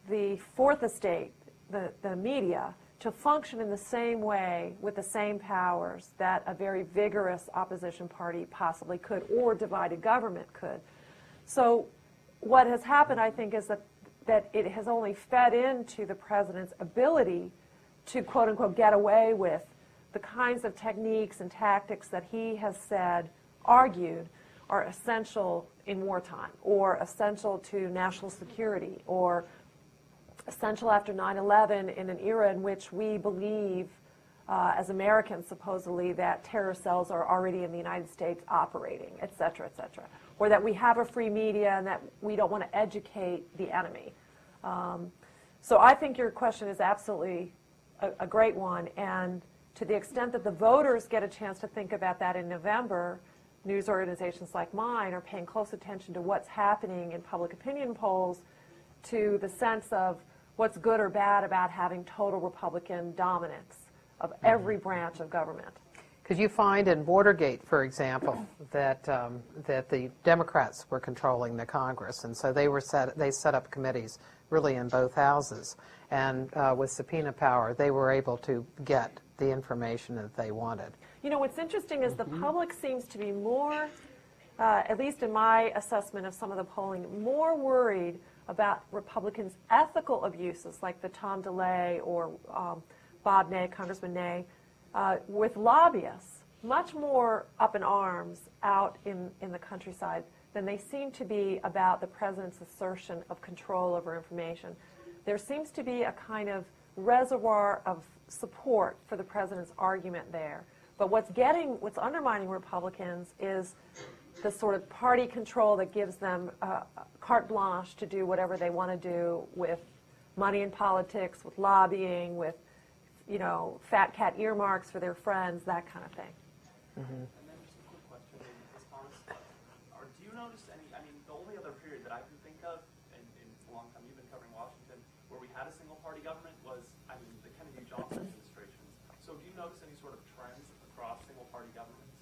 the fourth estate, the media, to function in the same way with the same powers that a very vigorous opposition party possibly could, or divided government could. So what has happened, I think, is that it has only fed into the president's ability to, quote unquote, get away with the kinds of techniques and tactics that he has argued are essential in wartime, or essential to national security, or essential after 9/11 in an era in which we believe, as Americans supposedly, that terror cells are already in the United States operating, et cetera, or that we have a free media and that we don't want to educate the enemy. So I think your question is absolutely a great one, and to the extent that the voters get a chance to think about that in November, news organizations like mine are paying close attention to what's happening in public opinion polls, to the sense of what's good or bad about having total Republican dominance of every branch of government. Because you find in Watergate, for example, that the Democrats were controlling the Congress, and so they set up committees really in both houses, and with subpoena power, they were able to get the information that they wanted. What's interesting is the public seems to be more, at least in my assessment of some of the polling, more worried about Republicans' ethical abuses, like the Tom DeLay or Bob Ney, Congressman Ney, with lobbyists, much more up in arms out in the countryside than they seem to be about the president's assertion of control over information. There seems to be a kind of reservoir of support for the president's argument there. But what's undermining Republicans is the sort of party control that gives them carte blanche to do whatever they want to do with money in politics, with lobbying, with fat cat earmarks for their friends, that kind of thing. And then just a quick question in response. Do you notice the only other period that I can think of in a long time you've been covering Washington where we had a single party government was, the Kennedy-Johnson administrations. So do you notice any sort of trends across single party governments?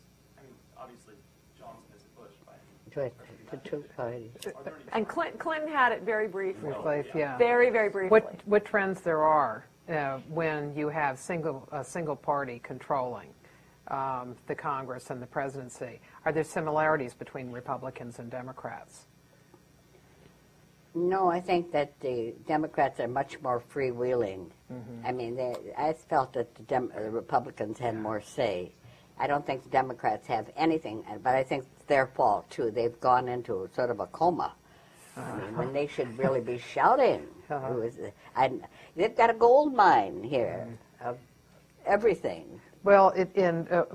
Obviously Johnson isn't Bush by any The two parties. And Clinton had it very briefly. Yeah. Very, very briefly. What trends there are when you have a single party controlling the Congress and the presidency? Are there similarities between Republicans and Democrats? No, I think that the Democrats are much more freewheeling. I felt that the Republicans had more say. I don't think the Democrats have anything, but I think it's their fault, too. They've gone into sort of a coma. When they should really be shouting. They've got a gold mine here of everything. Well,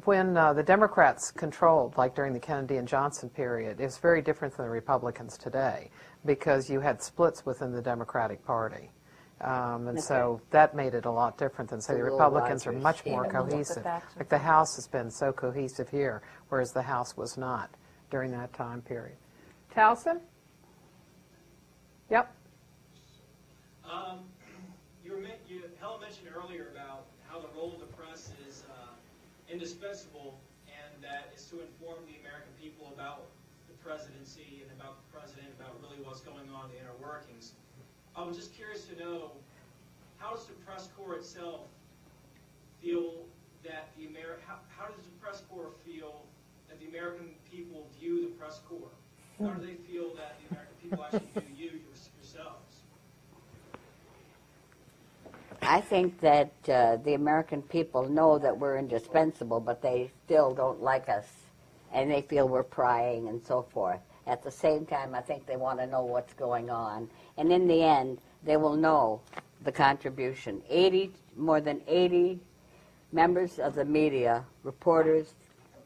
when the Democrats controlled, like during the Kennedy and Johnson period, it's very different than the Republicans today, because you had splits within the Democratic Party. And so that made it a lot different than, say, the Will Republicans are Rogers, much more yeah. cohesive. Faction. Like the House has been so cohesive here, whereas the House was not during that time period. Towson? Yep. Helen mentioned earlier about how the role of the press is indispensable, and that is to inform the American people about the presidency and about the president, about really what's going on, the inner workings. I'm just curious to know, how does the press corps itself feel that how does the press corps feel that the American people view the press corps? How do they feel that the American people actually view yourselves? I think that the American people know that we're indispensable, but they still don't like us, and they feel we're prying and so forth. At the same time, I think they want to know what's going on, and in the end, they will know the contribution. More than 80 members of the media, reporters,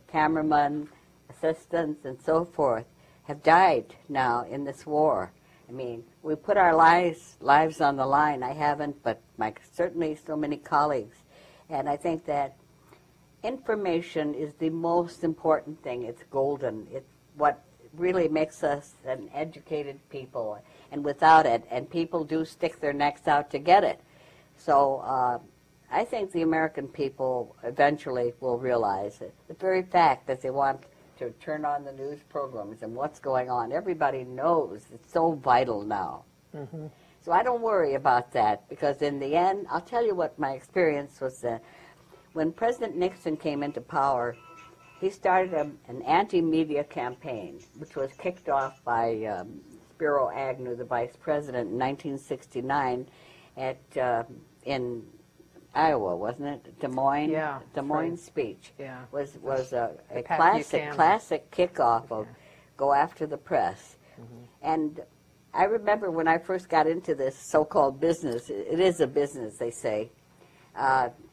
cameramen, assistants, and so forth, have died now in this war. I mean, we put our lives on the line. I haven't, but certainly so many colleagues. And I think that information is the most important thing. It's golden. It's what really makes us an educated people. And without it, and people do stick their necks out to get it. So I think the American people eventually will realize it. The very fact that they want to turn on the news programs and what's going on. Everybody knows it's so vital now. Mm-hmm. So I don't worry about that, because in the end, I'll tell you what my experience was. When President Nixon came into power, he started an anti-media campaign, which was kicked off by Spiro Agnew, the vice president, in 1969 in Iowa, wasn't it? Des Moines? Yeah. Des Moines speech. Yeah. Was a classic kickoff of go after the press. Mm-hmm. And I remember when I first got into this so-called business, it is a business, they say.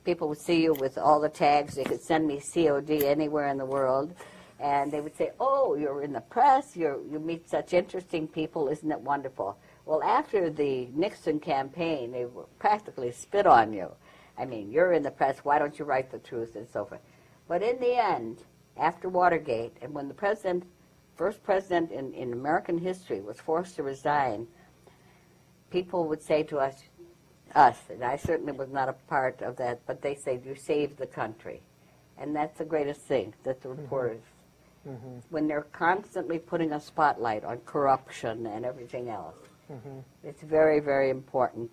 People would see you with all the tags. They could send me COD anywhere in the world. And they would say, oh, you're in the press, you meet such interesting people, isn't it wonderful? Well, after the Nixon campaign, they practically spit on you. I mean, you're in the press, why don't you write the truth, and so forth. But in the end, after Watergate, and when the first president in American history was forced to resign, people would say to us, and I certainly was not a part of that, but they say, you saved the country. And that's the greatest thing, that the reporters, when they're constantly putting a spotlight on corruption and everything else, it's very, very important.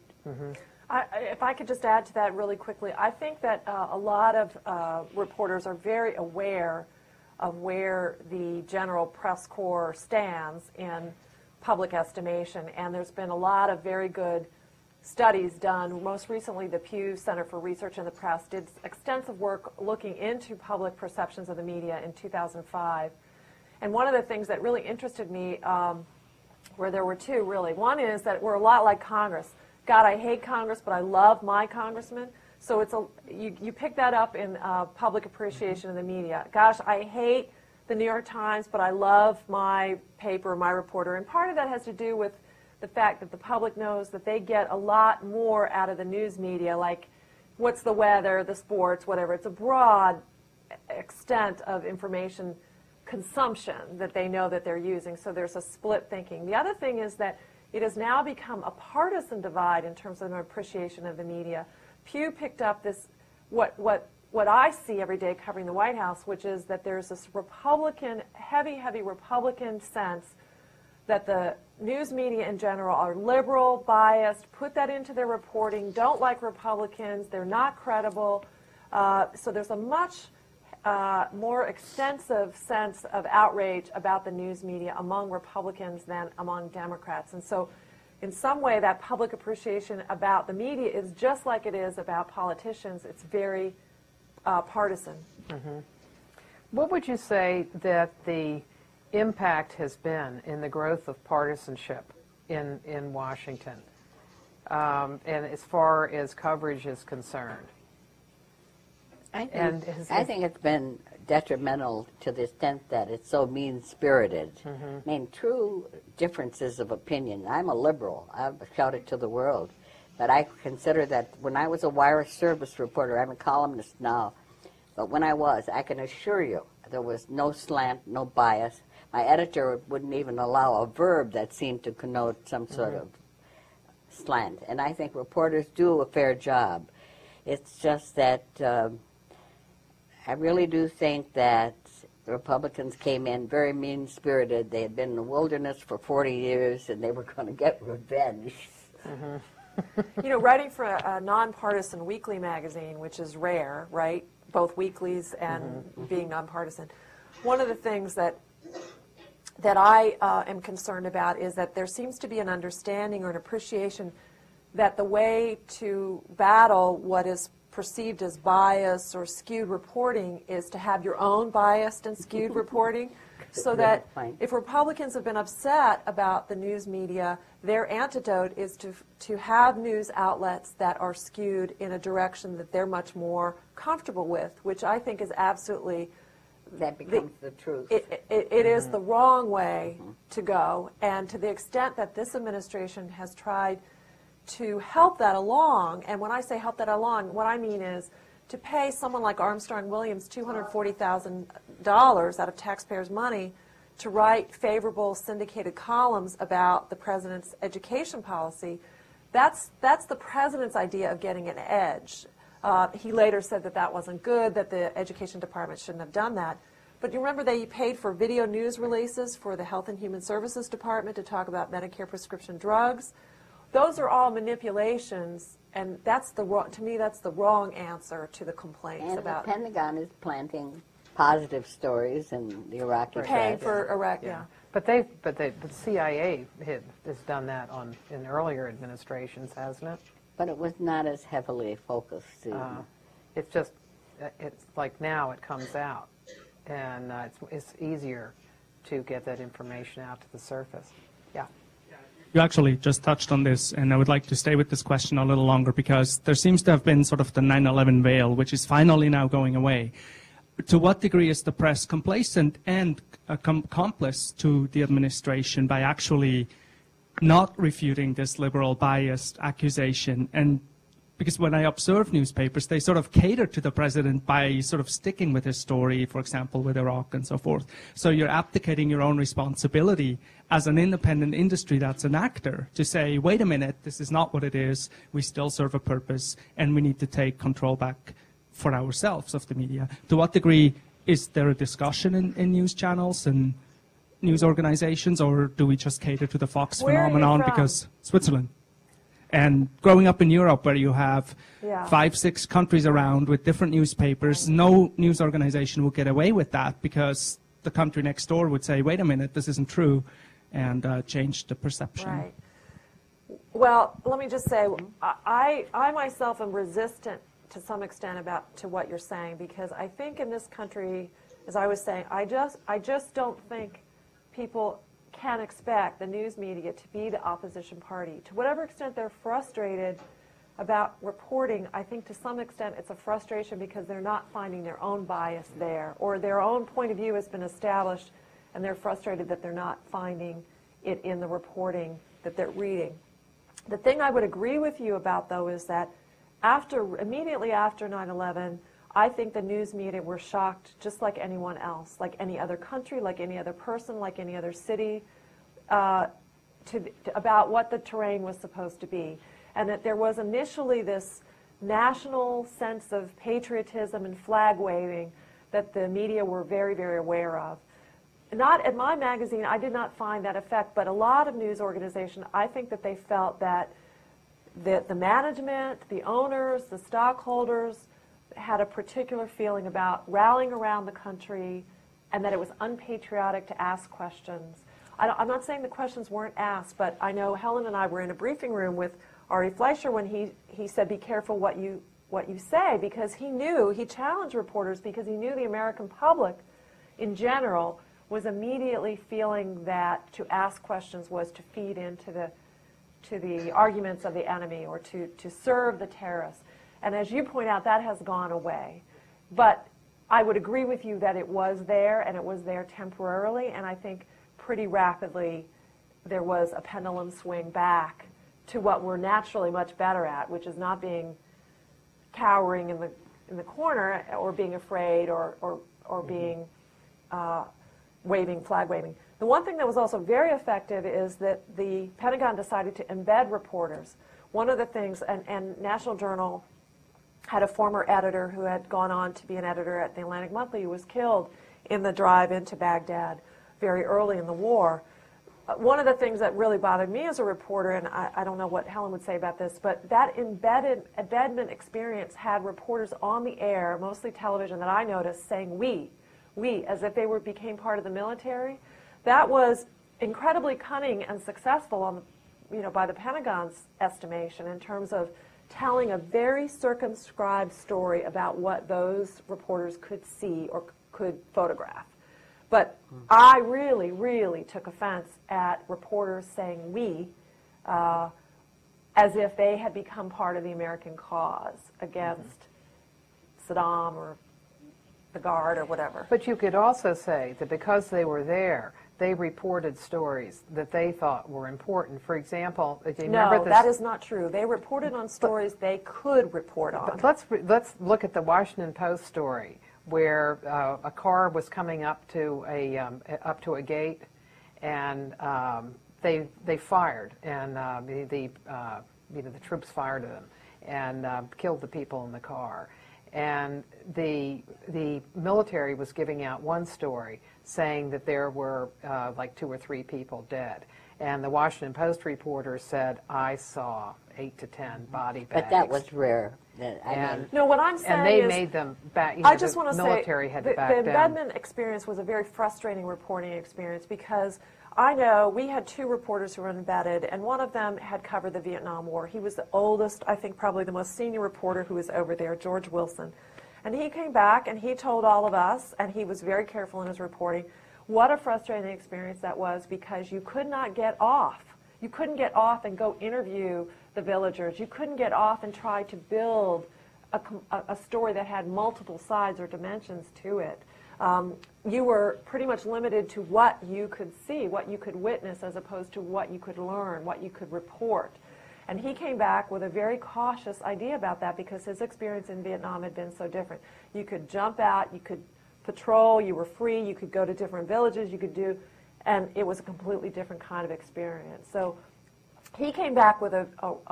If I could just add to that really quickly, I think that a lot of reporters are very aware of where the general press corps stands in public estimation, and there's been a lot of very good studies done. Most recently, the Pew Center for Research in the Press did extensive work looking into public perceptions of the media in 2005. And one of the things that really interested me, where there were two really, one is that we're a lot like Congress. God, I hate Congress, but I love my congressman. So it's you pick that up in public appreciation of the media. Gosh, I hate the New York Times, but I love my paper, my reporter. And part of that has to do with the fact that the public knows that they get a lot more out of the news media, like what's the weather, the sports, whatever. It's a broad extent of information consumption that they know that they're using. So there's a split thinking. The other thing is that it has now become a partisan divide in terms of an appreciation of the media. Pew picked up this, what I see every day covering the White House, which is that there's this Republican, heavy Republican sense that the news media in general are liberal, biased, put that into their reporting, don't like Republicans, they're not credible. So there's a much more extensive sense of outrage about the news media among Republicans than among Democrats. And so in some way, that public appreciation about the media is just like it is about politicians. It's very partisan. What would you say that the impact has been in the growth of partisanship in Washington, and as far as coverage is concerned? I think it's been detrimental to the extent that it's so mean-spirited. I mean, true differences of opinion. I'm a liberal. I've shouted to the world. But I consider that when I was a wire service reporter, I'm a columnist now, but when I was, I can assure you, there was no slant, no bias. My editor wouldn't even allow a verb that seemed to connote some sort of slant. And I think reporters do a fair job. It's just that I really do think that the Republicans came in very mean-spirited. They had been in the wilderness for 40 years, and they were going to get revenge. You know, writing for a nonpartisan weekly magazine, which is rare, right? Both weeklies and being nonpartisan. One of the things that I am concerned about is that there seems to be an understanding or an appreciation that the way to battle what is perceived as bias or skewed reporting is to have your own biased and skewed reporting, so that if Republicans have been upset about the news media, their antidote is to have news outlets that are skewed in a direction that they're much more comfortable with, which I think is absolutely... That becomes the truth. It is the wrong way to go, and to the extent that this administration has tried to help that along, and when I say help that along, what I mean is to pay someone like Armstrong Williams $240,000 out of taxpayers' money to write favorable syndicated columns about the president's education policy. That's the president's idea of getting an edge. He later said that that wasn't good, that the education department shouldn't have done that. But you remember they paid for video news releases for the Health and Human Services Department to talk about Medicare prescription drugs. Those are all manipulations, and that's to me, that's the wrong answer to the complaints And about the Pentagon is planting positive stories in the Iraqi paying tragedy. for Iraq. But the CIA has done that in earlier administrations, hasn't it? But it was not as heavily focused. It's just, it's like now it comes out, and it's easier to get that information out to the surface. Yeah. You actually just touched on this, and I would like to stay with this question a little longer, because there seems to have been sort of the 9/11 veil, which is finally now going away. To what degree is the press complacent and accomplice to the administration by actually not refuting this liberal biased accusation? And because when I observe newspapers, they sort of cater to the president by sort of sticking with his story, for example, with Iraq and so forth. So you're abdicating your own responsibility as an independent industry that's an actor to say, wait a minute, this is not what it is. We still serve a purpose, and we need to take control back for ourselves of the media. To what degree is there a discussion in news channels and news organizations, or do we just cater to the Fox phenomenon because Switzerland? And growing up in Europe, where you have 5-6 countries around with different newspapers, no news organization will get away with that because the country next door would say, wait a minute, this isn't true, and change the perception. Right. Well, let me just say, I myself am resistant to some extent to what you're saying, because I think in this country, as I was saying, I just don't think people can expect the news media to be the opposition party. To whatever extent they're frustrated about reporting, I think to some extent it's a frustration because they're not finding their own bias there, or their own point of view has been established and they're frustrated that they're not finding it in the reporting that they're reading. The thing I would agree with you about, though, is that immediately after 9/11, I think the news media were shocked just like anyone else, like any other country, like any other person, like any other city, about what the terrain was supposed to be. And that there was initially this national sense of patriotism and flag waving that the media were very, very aware of. Not at my magazine, I did not find that effect, but a lot of news organizations, I think that they felt that the management, the owners, the stockholders had a particular feeling about rallying around the country, and that it was unpatriotic to ask questions. I'm not saying the questions weren't asked, but I know Helen and I were in a briefing room with Ari Fleischer when he said, be careful what you say, because he challenged reporters because he knew the American public in general was immediately feeling that to ask questions was to feed into the arguments of the enemy, or to serve the terrorists. And as you point out, that has gone away. But I would agree with you that it was there, and it was there temporarily, and I think pretty rapidly there was a pendulum swing back to what we're naturally much better at, which is not being cowering in the corner or being afraid or being flag waving. The one thing that was also very effective is that the Pentagon decided to embed reporters. One of the things, and National Journal had a former editor who had gone on to be an editor at the Atlantic Monthly who was killed in the drive into Baghdad very early in the war. One of the things that really bothered me as a reporter, and I don't know what Helen would say about this, but that embedment experience had reporters on the air, mostly television that I noticed, saying we, as if they became part of the military. That was incredibly cunning and successful on, by the Pentagon's estimation in terms of telling a very circumscribed story about what those reporters could see or could photograph. But I really, really took offense at reporters saying we, as if they had become part of the American cause against Saddam or the Guard or whatever. But you could also say that because they were there, they reported stories that they thought were important. For example, do you remember this? That is not true. They reported on stories they could report on. But let's look at the Washington Post story where a car was coming up to a gate, and they fired, and the troops fired at them and killed the people in the car. And the military was giving out one story saying that there were like 2 or 3 people dead. And the Washington Post reporter said, I saw 8 to 10 body bags. But that was rare. No, what I'm saying and they is, made them back. I just want to the say military had to the back down. embedment experience was a very frustrating reporting experience because I know we had 2 reporters who were embedded, and one of them had covered the Vietnam War. He was the oldest, I think probably the most senior reporter who was over there, George Wilson. And he came back and he told all of us, and he was very careful in his reporting, what a frustrating experience that was because you could not get off. You couldn't get off and go interview the villagers. You couldn't get off and try to build a story that had multiple sides or dimensions to it. You were pretty much limited to what you could see, what you could witness, as opposed to what you could learn, what you could report. And he came back with a very cautious idea about that because his experience in Vietnam had been so different. You could jump out, you could patrol, you were free, you could go to different villages, you could do, and it was a completely different kind of experience. So he came back with a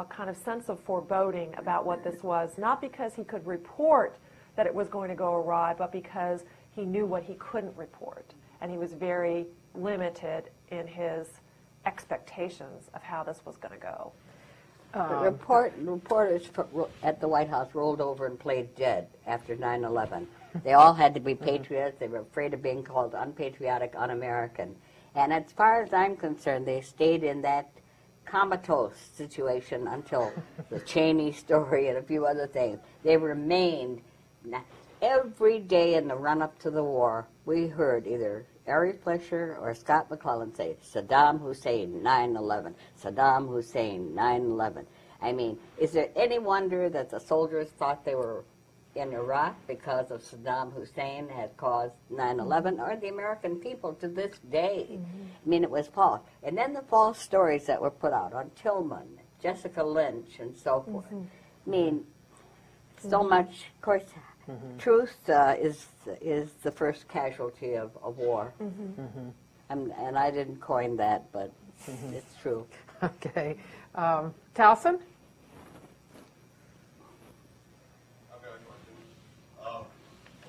kind of sense of foreboding about what this was, not because he could report that it was going to go awry, but because he knew what he couldn't report. And he was very limited in his expectations of how this was going to go. Reporters at the White House rolled over and played dead after 9/11. They all had to be patriots. They were afraid of being called unpatriotic, un-American. And as far as I'm concerned, they stayed in that comatose situation until the Cheney story and a few other things. They remained. Every day in the run-up to the war, we heard either Ari Fleischer or Scott McClellan say, Saddam Hussein, 9/11, Saddam Hussein, 9/11. I mean, is there any wonder that the soldiers thought they were in Iraq because of Saddam Hussein had caused 9/11, or the American people to this day? I mean, it was false. And then the false stories that were put out on Tillman, Jessica Lynch, and so forth. I mean, so much, of course, truth is the first casualty of war. And I didn't coin that, but it's true. Okay. Towson? I've got a question. A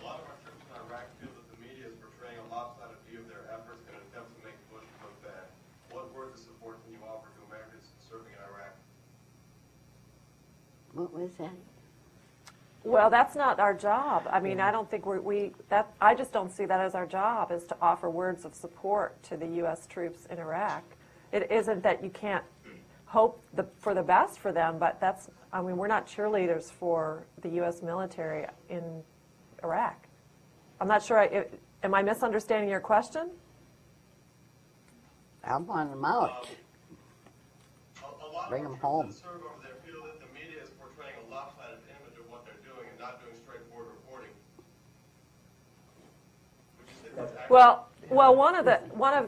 lot of our troops in Iraq feel that the media is portraying a lopsided view of their efforts in an attempt to make Bush look bad. What words of support can you offer to Americans serving in Iraq? What was that? Well, that's not our job. I mean, I don't think I just don't see that as our job, is to offer words of support to the U.S. troops in Iraq. It isn't that you can't hope for the best for them, but we're not cheerleaders for the U.S. military in Iraq. I'm not sure, am I misunderstanding your question? I want them out. Bring them home. Serve over there feel that the media is portraying a lopsided image of what they're doing and not doing straightforward reporting. Would you say that's accurate? Well, one of the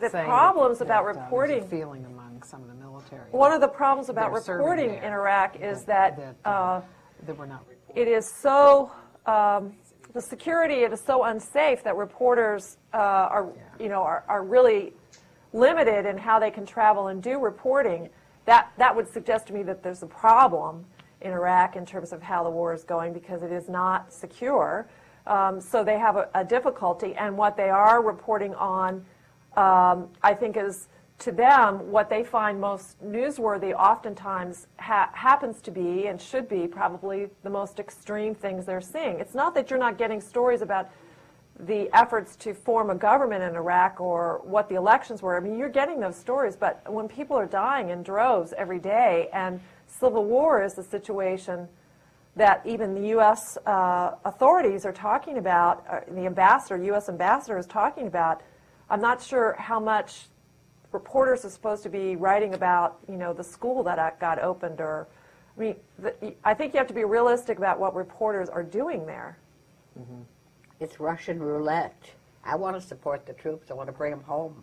Saying problems that, about there's a reporting. feeling among some of the military. military. One of the problems about They're serving reporting there. in Iraq is that That we're not reporting. it is so, the security, it is so unsafe that reporters are really limited in how they can travel and do reporting. That would suggest to me that there's a problem in Iraq in terms of how the war is going, because it is not secure. So they have a difficulty, and what they are reporting on, I think, is, to them, what they find most newsworthy oftentimes happens to be, and should be, probably the most extreme things they're seeing. It's not that you're not getting stories about the efforts to form a government in Iraq or what the elections were. I mean, you're getting those stories, but when people are dying in droves every day, and civil war is the situation that even the U.S. Authorities are talking about, the ambassador, U.S. ambassador is talking about, I'm not sure how much reporters are supposed to be writing about, the school that got opened, or, I mean, I think you have to be realistic about what reporters are doing there. Mm-hmm. It's Russian roulette. I want to support the troops. I want to bring them home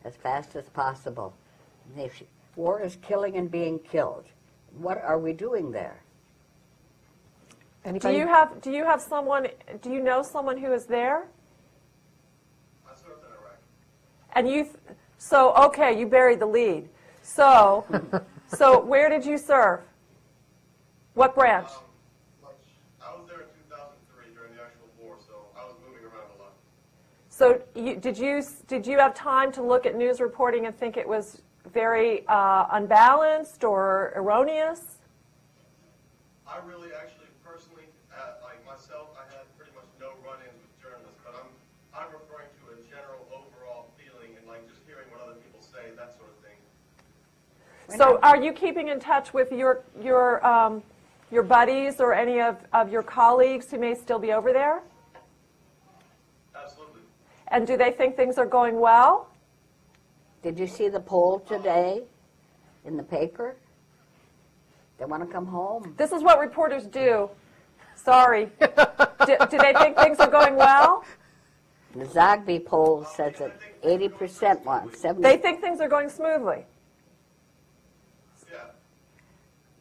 as fast as possible. War is killing and being killed. What are we doing there? Do you have someone? Do you know someone who is there? I served in Iraq. And so okay, you buried the lead. So, so where did you serve? What branch? I was there in 2003 during the actual war, so I was moving around a lot. So did you have time to look at news reporting and think it was very unbalanced or erroneous? I really actually personally, like myself, I had pretty much no run-ins with journalists, but I'm referring to a general overall feeling and like just hearing what other people say, that sort of thing. So are you keeping in touch with your buddies or any of your colleagues who may still be over there? Absolutely. And do they think things are going well? Did you see the poll today in the paper? They want to come home. This is what reporters do. Sorry. do they think things are going well? The Zogby poll says that 80% want, 70%. They think things are going smoothly. Yeah.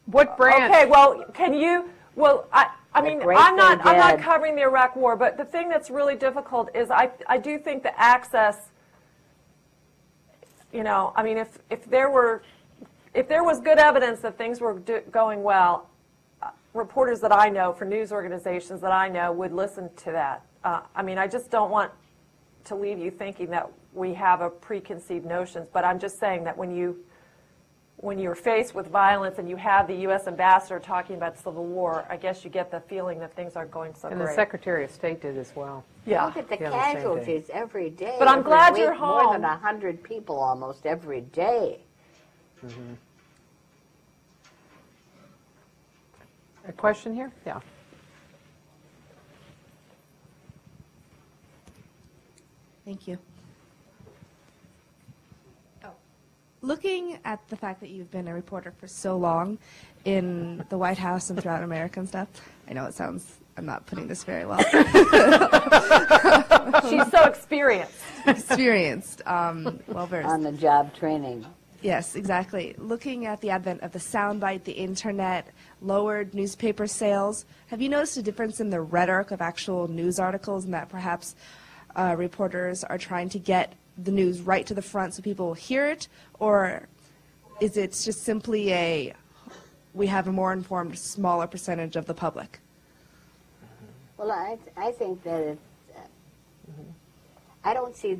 What branch? Okay, well, can you, well, I mean, great I'm not dead. covering the Iraq War, but the thing that's really difficult is I do think the access, I mean, if there was good evidence that things were going well, reporters that I know for news organizations that I know would listen to that. I mean, I just don't want to leave you thinking that we have a preconceived notions, but I'm just saying that when you're faced with violence and you have the U.S. ambassador talking about civil war, I guess you get the feeling that things aren't going so And great. the Secretary of State did as well. Yeah. Look at the Yeah, the same casualties every day. But I'm every glad week, you're More home. than 100 people almost every day. Mm-hmm. A question here? Yeah. Thank you. Looking at the fact that you've been a reporter for so long in the White House and throughout America and stuff, I know it sounds, I'm not putting this very well. She's so experienced. Experienced, well-versed. On-the-job training. Yes, exactly. Looking at the advent of the soundbite, the internet, lowered newspaper sales, have you noticed a difference in the rhetoric of actual news articles, and that perhaps reporters are trying to get the news right to the front so people will hear it, or is it just simply we have a more informed, smaller percentage of the public? Well, I think that it's, I don't see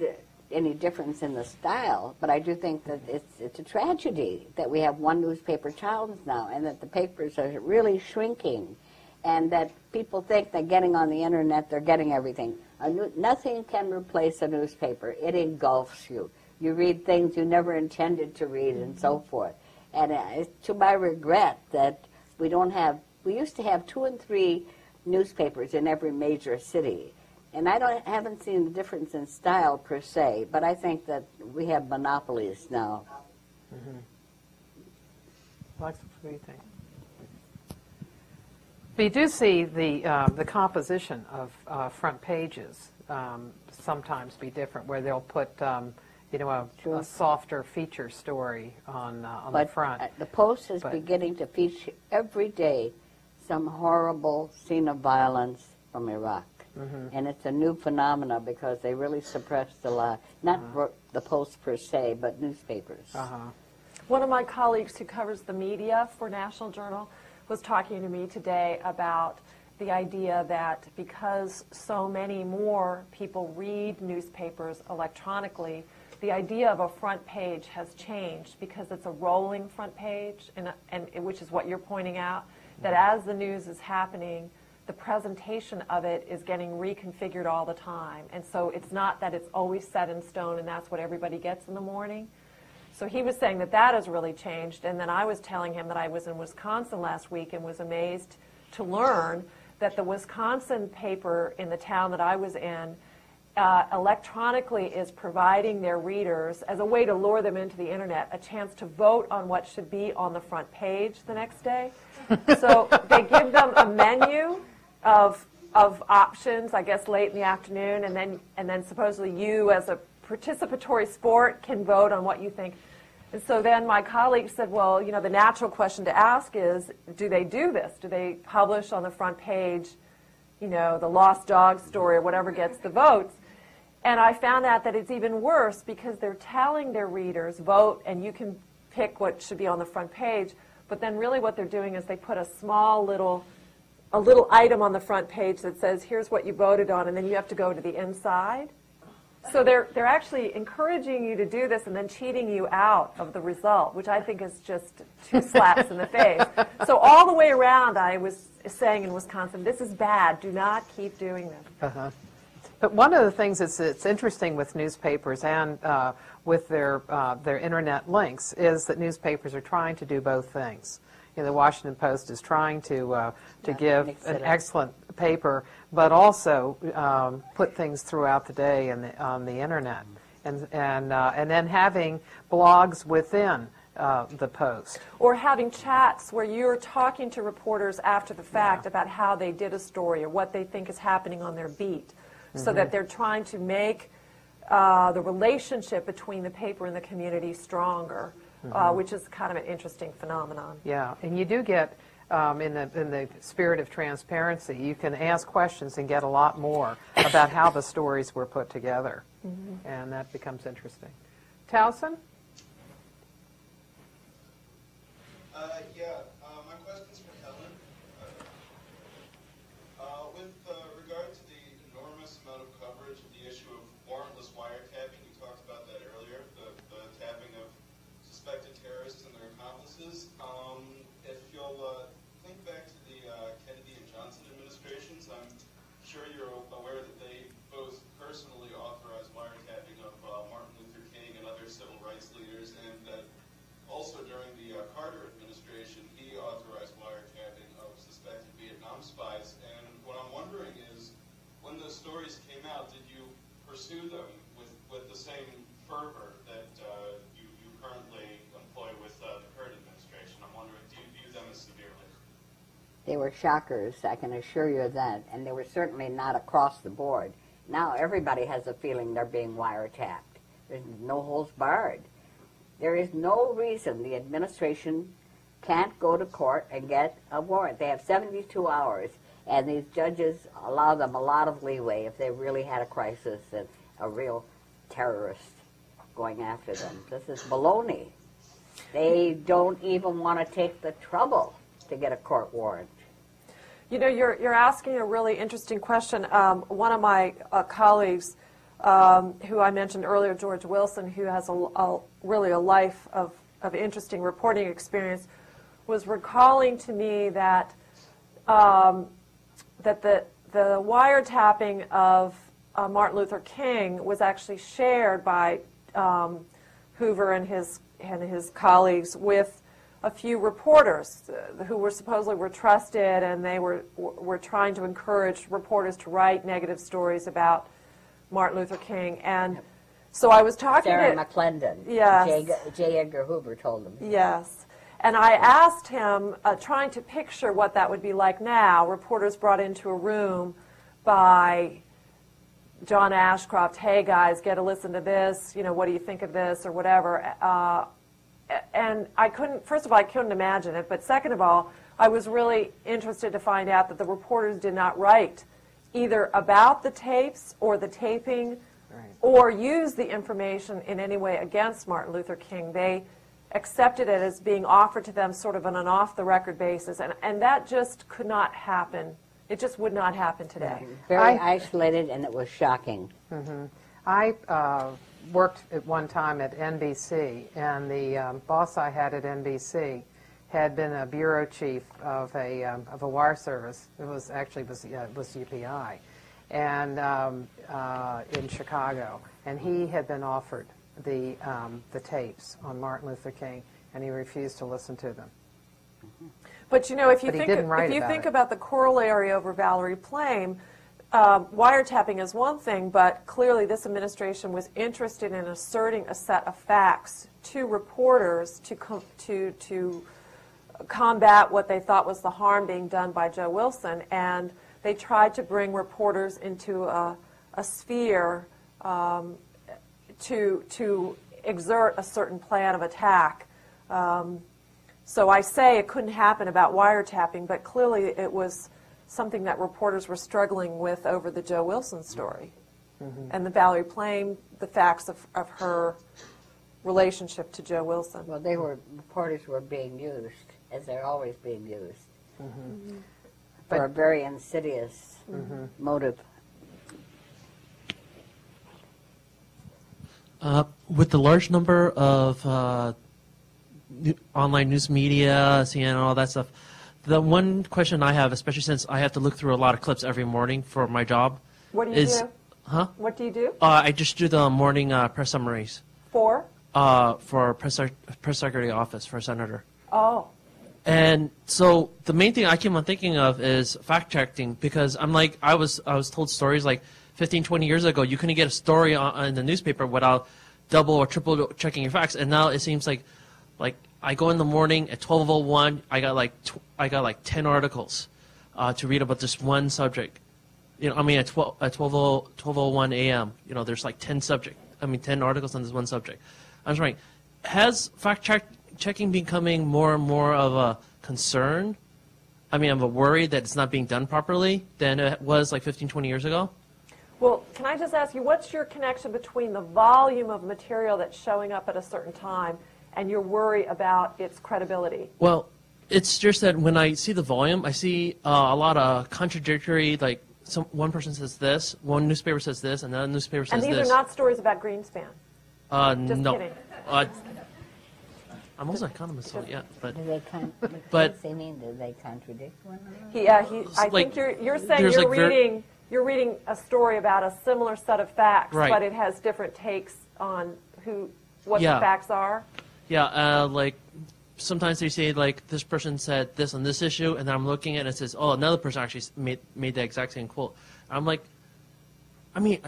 any difference in the style, but I do think that it's a tragedy that we have one newspaper towns now, and that the papers are really shrinking, and that people think that getting on the internet, they're getting everything. Nothing can replace a newspaper. It engulfs you. You read things you never intended to read, and so forth. And it's to my regret that we used to have 2 and 3 newspapers in every major city. And I haven't seen the difference in style per se, but I think that we have monopolies now. Mm-hmm. Alexis, what do you think? But you do see the composition of front pages sometimes be different, where they'll put a softer feature story on the front. But the Post is But- beginning to feature every day some horrible scene of violence from Iraq. And it's a new phenomena because they really suppressed a lot, not the Post per se, but newspapers. One of my colleagues who covers the media for National Journal was talking to me today about the idea that because so many more people read newspapers electronically, the idea of a front page has changed because it's a rolling front page, and which is what you're pointing out, that as the news is happening, the presentation of it is getting reconfigured all the time. And so it's not that it's always set in stone and that's what everybody gets in the morning. So he was saying that that has really changed. And then I was telling him that I was in Wisconsin last week and was amazed to learn that the Wisconsin paper in the town that I was in electronically is providing their readers, as a way to lure them into the internet, a chance to vote on what should be on the front page the next day. So they give them a menu of options, I guess, late in the afternoon, and then supposedly you, as a participatory sport, can vote on what you think. And so then my colleague said, well, the natural question to ask is, do they do this? Do they publish on the front page, the lost dog story or whatever gets the votes? And I found out that it's even worse because they're telling their readers, vote, and you can pick what should be on the front page. But then really what they're doing is they put a little item on the front page that says, here's what you voted on, and then you have to go to the inside. So they're actually encouraging you to do this and then cheating you out of the result, which I think is just two slaps in the face. So all the way around, I was saying in Wisconsin, this is bad. Do not keep doing this. But one of the things that's interesting with newspapers and with their internet links is that newspapers are trying to do both things. The Washington Post is trying to give an excellent paper, but also put things throughout the day on the internet, and then having blogs within the Post. Or having chats where you're talking to reporters after the fact about how they did a story or what they think is happening on their beat, so that they're trying to make the relationship between the paper and the community stronger, which is kind of an interesting phenomenon. Yeah, and you do get, in the spirit of transparency, you can ask questions and get a lot more about how the stories were put together, and that becomes interesting. Towson? My question's for Helen. With regard to the enormous amount of coverage of the issue of warrantless wiretapping, you talked about that earlier, the tapping of suspected terrorists and their accomplices. If you'll think back to the Kennedy and Johnson administrations, I'm sure you're aware that they both personally authorized wiretapping of Martin Luther King and other civil rights leaders, and that also during the Carter administration, he authorized wiretapping of suspected Vietnam spies. And what I'm wondering is, when those stories came out, did you pursue them with the same fervor that you currently employ with the current administration? I'm wondering, do you view them as severely? They were shockers, I can assure you of that, and they were certainly not across the board. Now everybody has a feeling they're being wiretapped. There's no holds barred. There is no reason the administration can't go to court and get a warrant. They have 72 hours, and these judges allow them a lot of leeway if they really had a crisis and a real terrorist going after them. This is baloney. They don't even want to take the trouble to get a court warrant. You're asking a really interesting question. One of my colleagues, who I mentioned earlier, George Wilson, who has really a life of interesting reporting experience, was recalling to me that that the wiretapping of Martin Luther King was actually shared by Hoover and his colleagues with a few reporters who were supposedly trusted, and they were trying to encourage reporters to write negative stories about Martin Luther King. And so I was talking Sarah to McClendon. Yes. J. Edgar Hoover told them. Yes. And I asked him, trying to picture what that would be like now, reporters brought into a room by John Ashcroft, hey guys, get a listen to this, what do you think of this, or whatever. And I couldn't, first of all, I couldn't imagine it, but second of all, I was really interested to find out that the reporters did not write either about the tapes or the taping or use the information in any way against Martin Luther King. They accepted it as being offered to them sort of on an off-the-record basis, and that just could not happen. It just would not happen today. Very isolated, and it was shocking. I worked at one time at NBC, and the boss I had at NBC had been a bureau chief of a wire service. It was UPI, and in Chicago, and he had been offered the tapes on Martin Luther King, and he refused to listen to them. But if you think about the corollary over Valerie Plame, wiretapping is one thing, but clearly this administration was interested in asserting a set of facts to reporters to combat what they thought was the harm being done by Joe Wilson, and they tried to bring reporters into a sphere to exert a certain plan of attack. So I say it couldn't happen about wiretapping, but clearly it was something that reporters were struggling with over the Joe Wilson story. And the Valerie Plame, the facts of her relationship to Joe Wilson. Well, reporters were being used, as they're always being used, for a very insidious motive. With the large number of online news media, CNN, and all that stuff, the one question I have, especially since I have to look through a lot of clips every morning for my job, what do you do? Huh? What do you do? I just do the morning press summaries. For press secretary office for a senator. Oh. And so the main thing I keep on thinking of is fact checking, because I was told stories like 15, 20 years ago you couldn't get a story in the newspaper without double or triple checking your facts, and now it seems like I go in the morning at 12:01, I got like 10 articles to read about this one subject. At 12:01 a.m. There's like 10 articles on this one subject. I was wondering, has fact checking becoming more and more of a concern? I'm a worry that it's not being done properly than it was like 15, 20 years ago. Well, can I just ask you, what's your connection between the volume of material that's showing up at a certain time and your worry about its credibility? Well, it's just that when I see the volume, I see a lot of contradictory, like one person says this, one newspaper says this, and another newspaper says this. And these are not stories about Greenspan? Just no. kidding. I'm also an economist, so yeah. But Do they but do they contradict one another? I think you're saying you're reading a story about a similar set of facts, right, but it has different takes on what the facts are. Yeah, like sometimes they say like this person said this on this issue, and then I'm looking at it and it says, oh, another person actually made the exact same quote. I'm like, and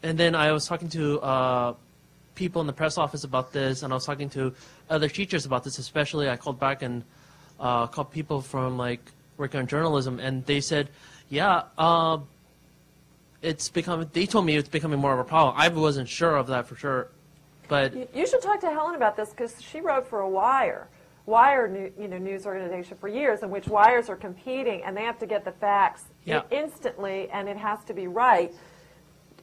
then I was talking to people in the press office about this, and I was talking to other teachers about this, especially I called back and called people from like working on journalism, and they said, yeah, they told me it's becoming more of a problem. I wasn't sure of that for sure. But you should talk to Helen about this, because she wrote for a Wire news organization for years, in which wires are competing and they have to get the facts instantly, and it has to be right.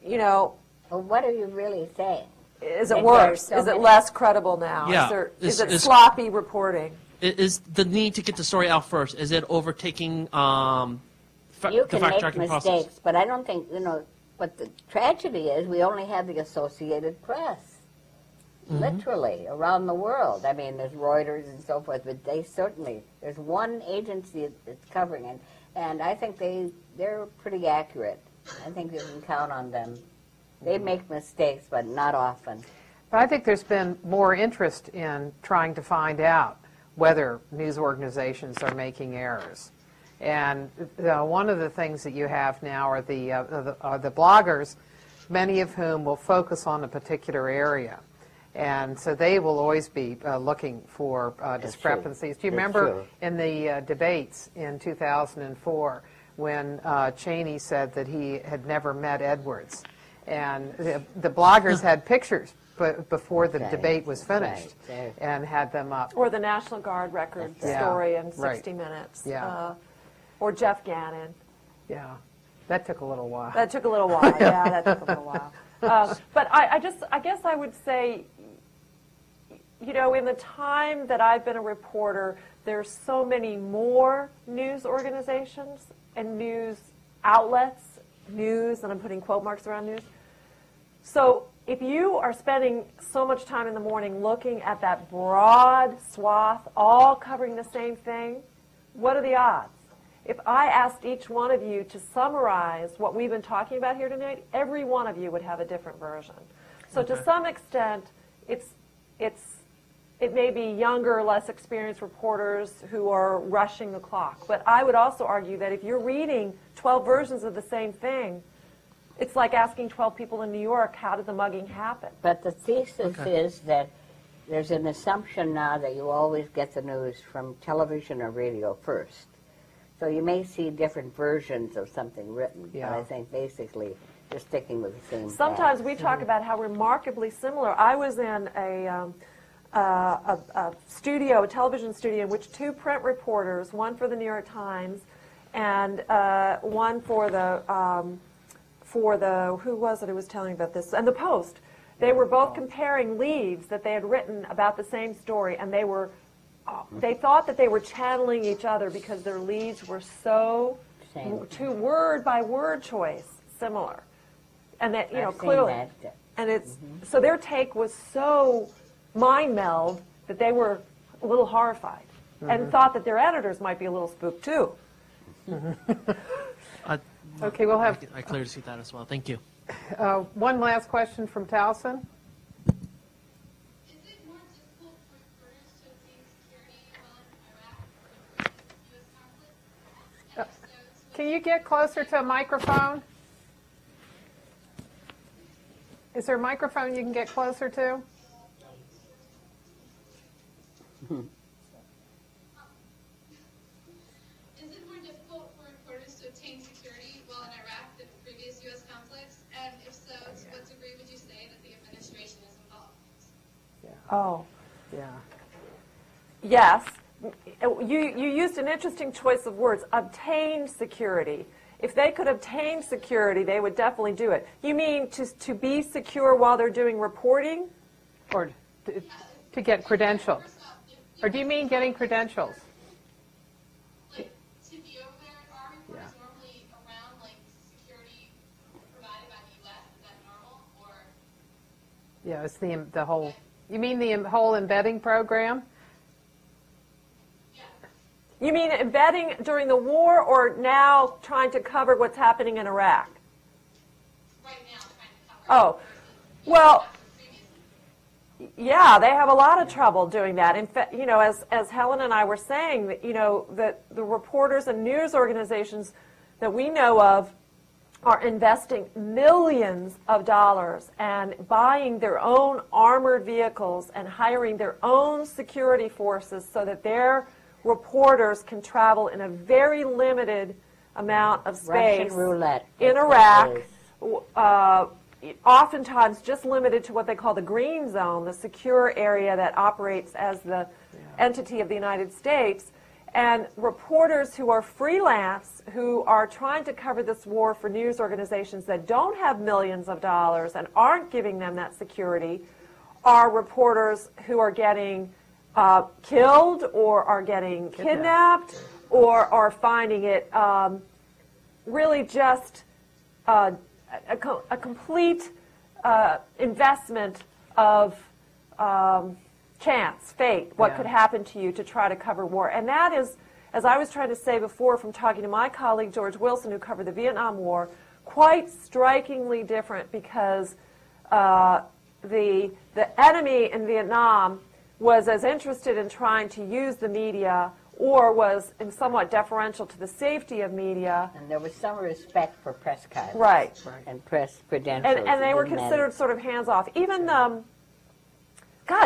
Well, what are you really saying? Is it worse? Is it less credible now? Yeah. Is it sloppy reporting? Is the need to get the story out first? Is it overtaking you the can fact-checking make process? mistakes, but I don't think, but the tragedy is we only have the Associated Press. Literally, around the world. There's Reuters and so forth, but there's one agency that's covering it, and I think they're pretty accurate. I think you can count on them. They make mistakes, but not often. But I think there's been more interest in trying to find out whether news organizations are making errors. And one of the things that you have now are the bloggers, many of whom will focus on a particular area. And so they will always be looking for discrepancies. Do you remember in the debates in 2004 when Cheney said that he had never met Edwards. And the bloggers had pictures before the debate was finished and had them up. Or the National Guard record story in 60 Minutes. Yeah. Or Jeff Gannon. Yeah. That took a little while. That took a little while. Yeah, that took a little while. But I guess I would say, you know, in the time that I've been a reporter, there's so many more news organizations and news outlets, news, and I'm putting quote marks around news. So if you are spending so much time in the morning looking at that broad swath, all covering the same thing, what are the odds? If I asked each one of you to summarize what we've been talking about here tonight, every one of you would have a different version. So to some extent, it may be younger, less experienced reporters who are rushing the clock. But I would also argue that if you're reading 12 versions of the same thing, it's like asking 12 people in New York, how did the mugging happen? But the thesis is that there's an assumption now that you always get the news from television or radio first. So you may see different versions of something written, but I think basically you're sticking with the same Sometimes facts. we talk about how remarkably similar. I was in a studio, a television studio, in which two print reporters, one for the New York Times and one for the, who was it who was telling me about this, and the Post. They were both comparing leads that they had written about the same story, and they thought that they were channeling each other because their leads were so, to word by word choice, similar. And that, you know, clearly. And it's, so their take was so mind meld that they were a little horrified and thought that their editors might be a little spooked too. Okay, we'll have... I clearly see that as well. Thank you. One last question from Towson. Is it more difficult for reporters to obtain security while in Iraq or U.S. conflict? Can you get closer to a microphone? Is there a microphone you can get closer to? Is it more difficult for reporters to obtain security while in Iraq than previous U.S. conflicts? And if so, to what degree would you say that the administration is involved? Oh. Yeah. Yes. You used an interesting choice of words, obtain security. If they could obtain security, they would definitely do it. You mean to be secure while they're doing reporting? Or to get credentials? Or do you mean getting credentials? Like, to be over there, are reporters normally around, like, security provided by the U.S.? Is that normal? Or? Yeah, it's the whole... You mean the whole embedding program? You mean embedding during the war or now trying to cover what's happening in Iraq? Right now, trying to cover. Oh, well, yeah, they have a lot of trouble doing that. In fact, you know, as Helen and I were saying, you know, that the reporters and news organizations that we know of are investing millions of dollars and buying their own armored vehicles and hiring their own security forces so that their reporters can travel in a very limited amount of space Russian roulette in Iraq, oftentimes just limited to what they call the green zone, the secure area that operates as the entity of the United States. And reporters who are freelance, who are trying to cover this war for news organizations that don't have millions of dollars and aren't giving them that security, are reporters who are getting killed or are getting kidnapped or are finding it really just a complete investment of chance, fate, what could happen to you to try to cover war. And that is, as I was trying to say before from talking to my colleague George Wilson, who covered the Vietnam War, quite strikingly different because the enemy in Vietnam was as interested in trying to use the media or was somewhat deferential to the safety of media. And there was some respect for press cards. Right. And press credentials. And they were considered sort of hands-off. Even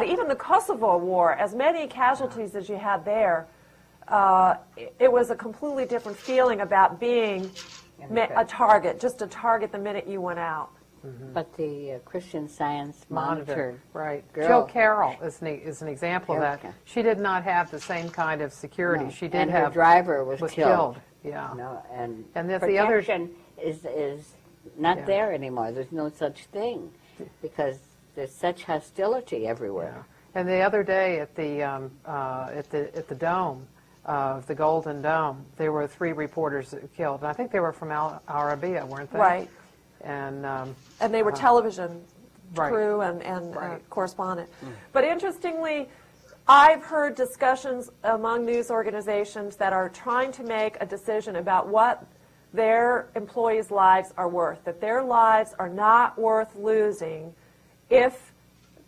even the Kosovo War, as many casualties as you had there, it was a completely different feeling about being a target, just a target the minute you went out. But the Christian Science monitored Right. girl. Jill Carroll is an example of that. Carroll. She did not have the same kind of security. No. She did and have her driver was killed. Yeah. No, and And the other protection is not Yeah. there anymore. There's no such thing because there's such hostility everywhere. Yeah. And the other day at the Dome, the Golden Dome, there were 3 reporters that were killed. And I think they were from Al Arabiya, weren't they? Right. And they were television right. crew and Right. correspondent. But interestingly, I've heard discussions among news organizations that are trying to make a decision about what their employees' lives are worth, that their lives are not worth losing if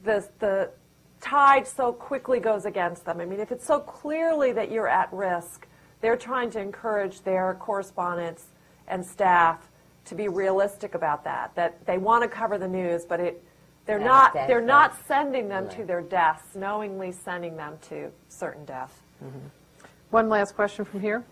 the tide so quickly goes against them. I mean, if it's so clearly that you're at risk, they're trying to encourage their correspondents and staff to be realistic about that they want to cover the news, but they're not sending them to their deaths, knowingly sending them to certain death. one last question from here.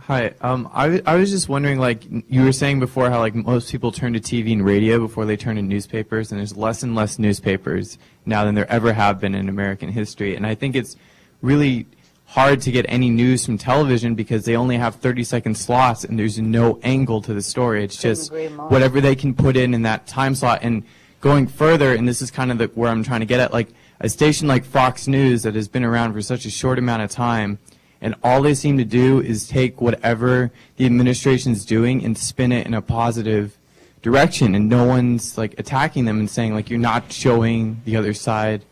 Hi. I was just wondering, like, you were saying before how, like, most people turn to TV and radio before they turn to newspapers, and there's less and less newspapers now than there ever have been in American history. And I think it's really hard to get any news from television because they only have 30-second slots and there's no angle to the story. It's just whatever they can put in that time slot. And going further, and this is kind of where I'm trying to get at, like a station like Fox News that has been around for such a short amount of time, and all they seem to do is take whatever the administration's doing and spin it in a positive direction, and no one's like attacking them and saying like you're not showing the other side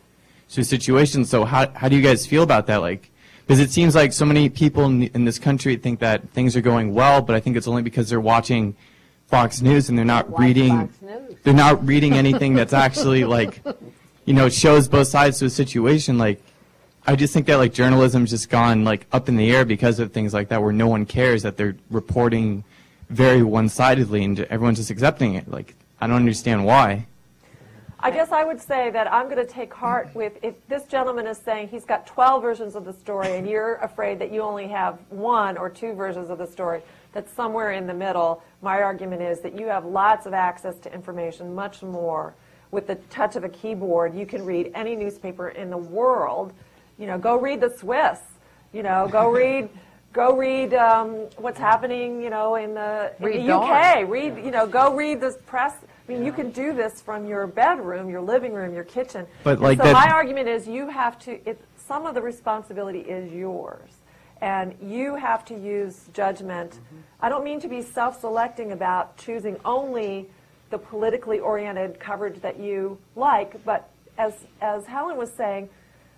to a situation. So how do you guys feel about that? Like, because it seems like so many people in this country think that things are going well, but I think it's only because they're watching Fox News and they're not reading. They're not reading anything that's actually like, shows both sides to a situation. Like, I just think that like journalism's just gone like up in the air because of things like that, where no one cares that they're reporting very one-sidedly and everyone's just accepting it. Like, I don't understand why. I guess I would say that I'm going to take heart with, if this gentleman is saying he's got 12 versions of the story and you're afraid that you only have 1 or 2 versions of the story, that's somewhere in the middle. My argument is that you have lots of access to information, much more. With the touch of a keyboard, you can read any newspaper in the world. Go read the Swiss. Go read what's happening, in the UK. Go read the press. I mean, you can do this from your bedroom, your living room, your kitchen. But like so my argument is you have to, some of the responsibility is yours. And you have to use judgment. I don't mean to be self-selecting about choosing only the politically oriented coverage that you like, but as Helen was saying,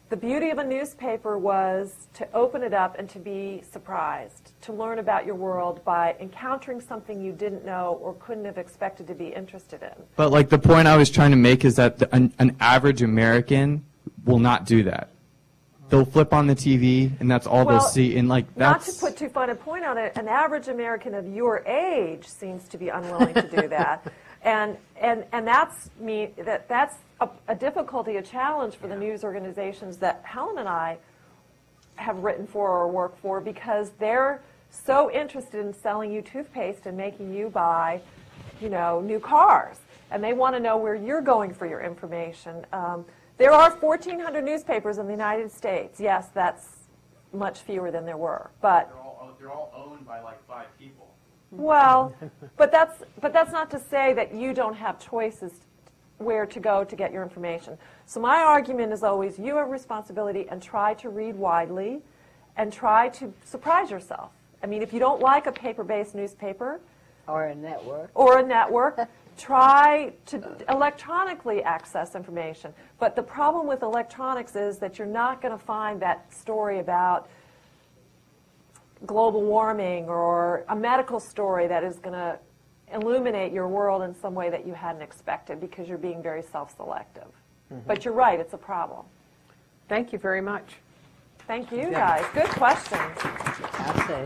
the beauty of a newspaper was to open it up and to be surprised, to learn about your world by encountering something you didn't know or couldn't have expected to be interested in. But like the point I was trying to make is that an average American will not do that. They'll flip on the TV and that's all they'll see. And like that's not to put too fine a point on it, an average American of your age seems to be unwilling to do that. And that's a difficulty, a challenge for the news organizations that Helen and I have written for or work for, because they're so interested in selling you toothpaste and making you buy, new cars. And they want to know where you're going for your information. There are 1,400 newspapers in the United States. Yes, that's much fewer than there were. But they're all owned by like 5 people. Well, but that's not to say that you don't have choices where to go to get your information. So my argument is always you have responsibility, and try to read widely and try to surprise yourself. I mean, if you don't like a paper-based newspaper or a network, try to electronically access information. But the problem with electronics is that you're not going to find that story about global warming or a medical story that is going to illuminate your world in some way that you hadn't expected, because you're being very self-selective. But you're right, it's a problem. Thank you very much. Thank you, guys. Good questions. I'll say.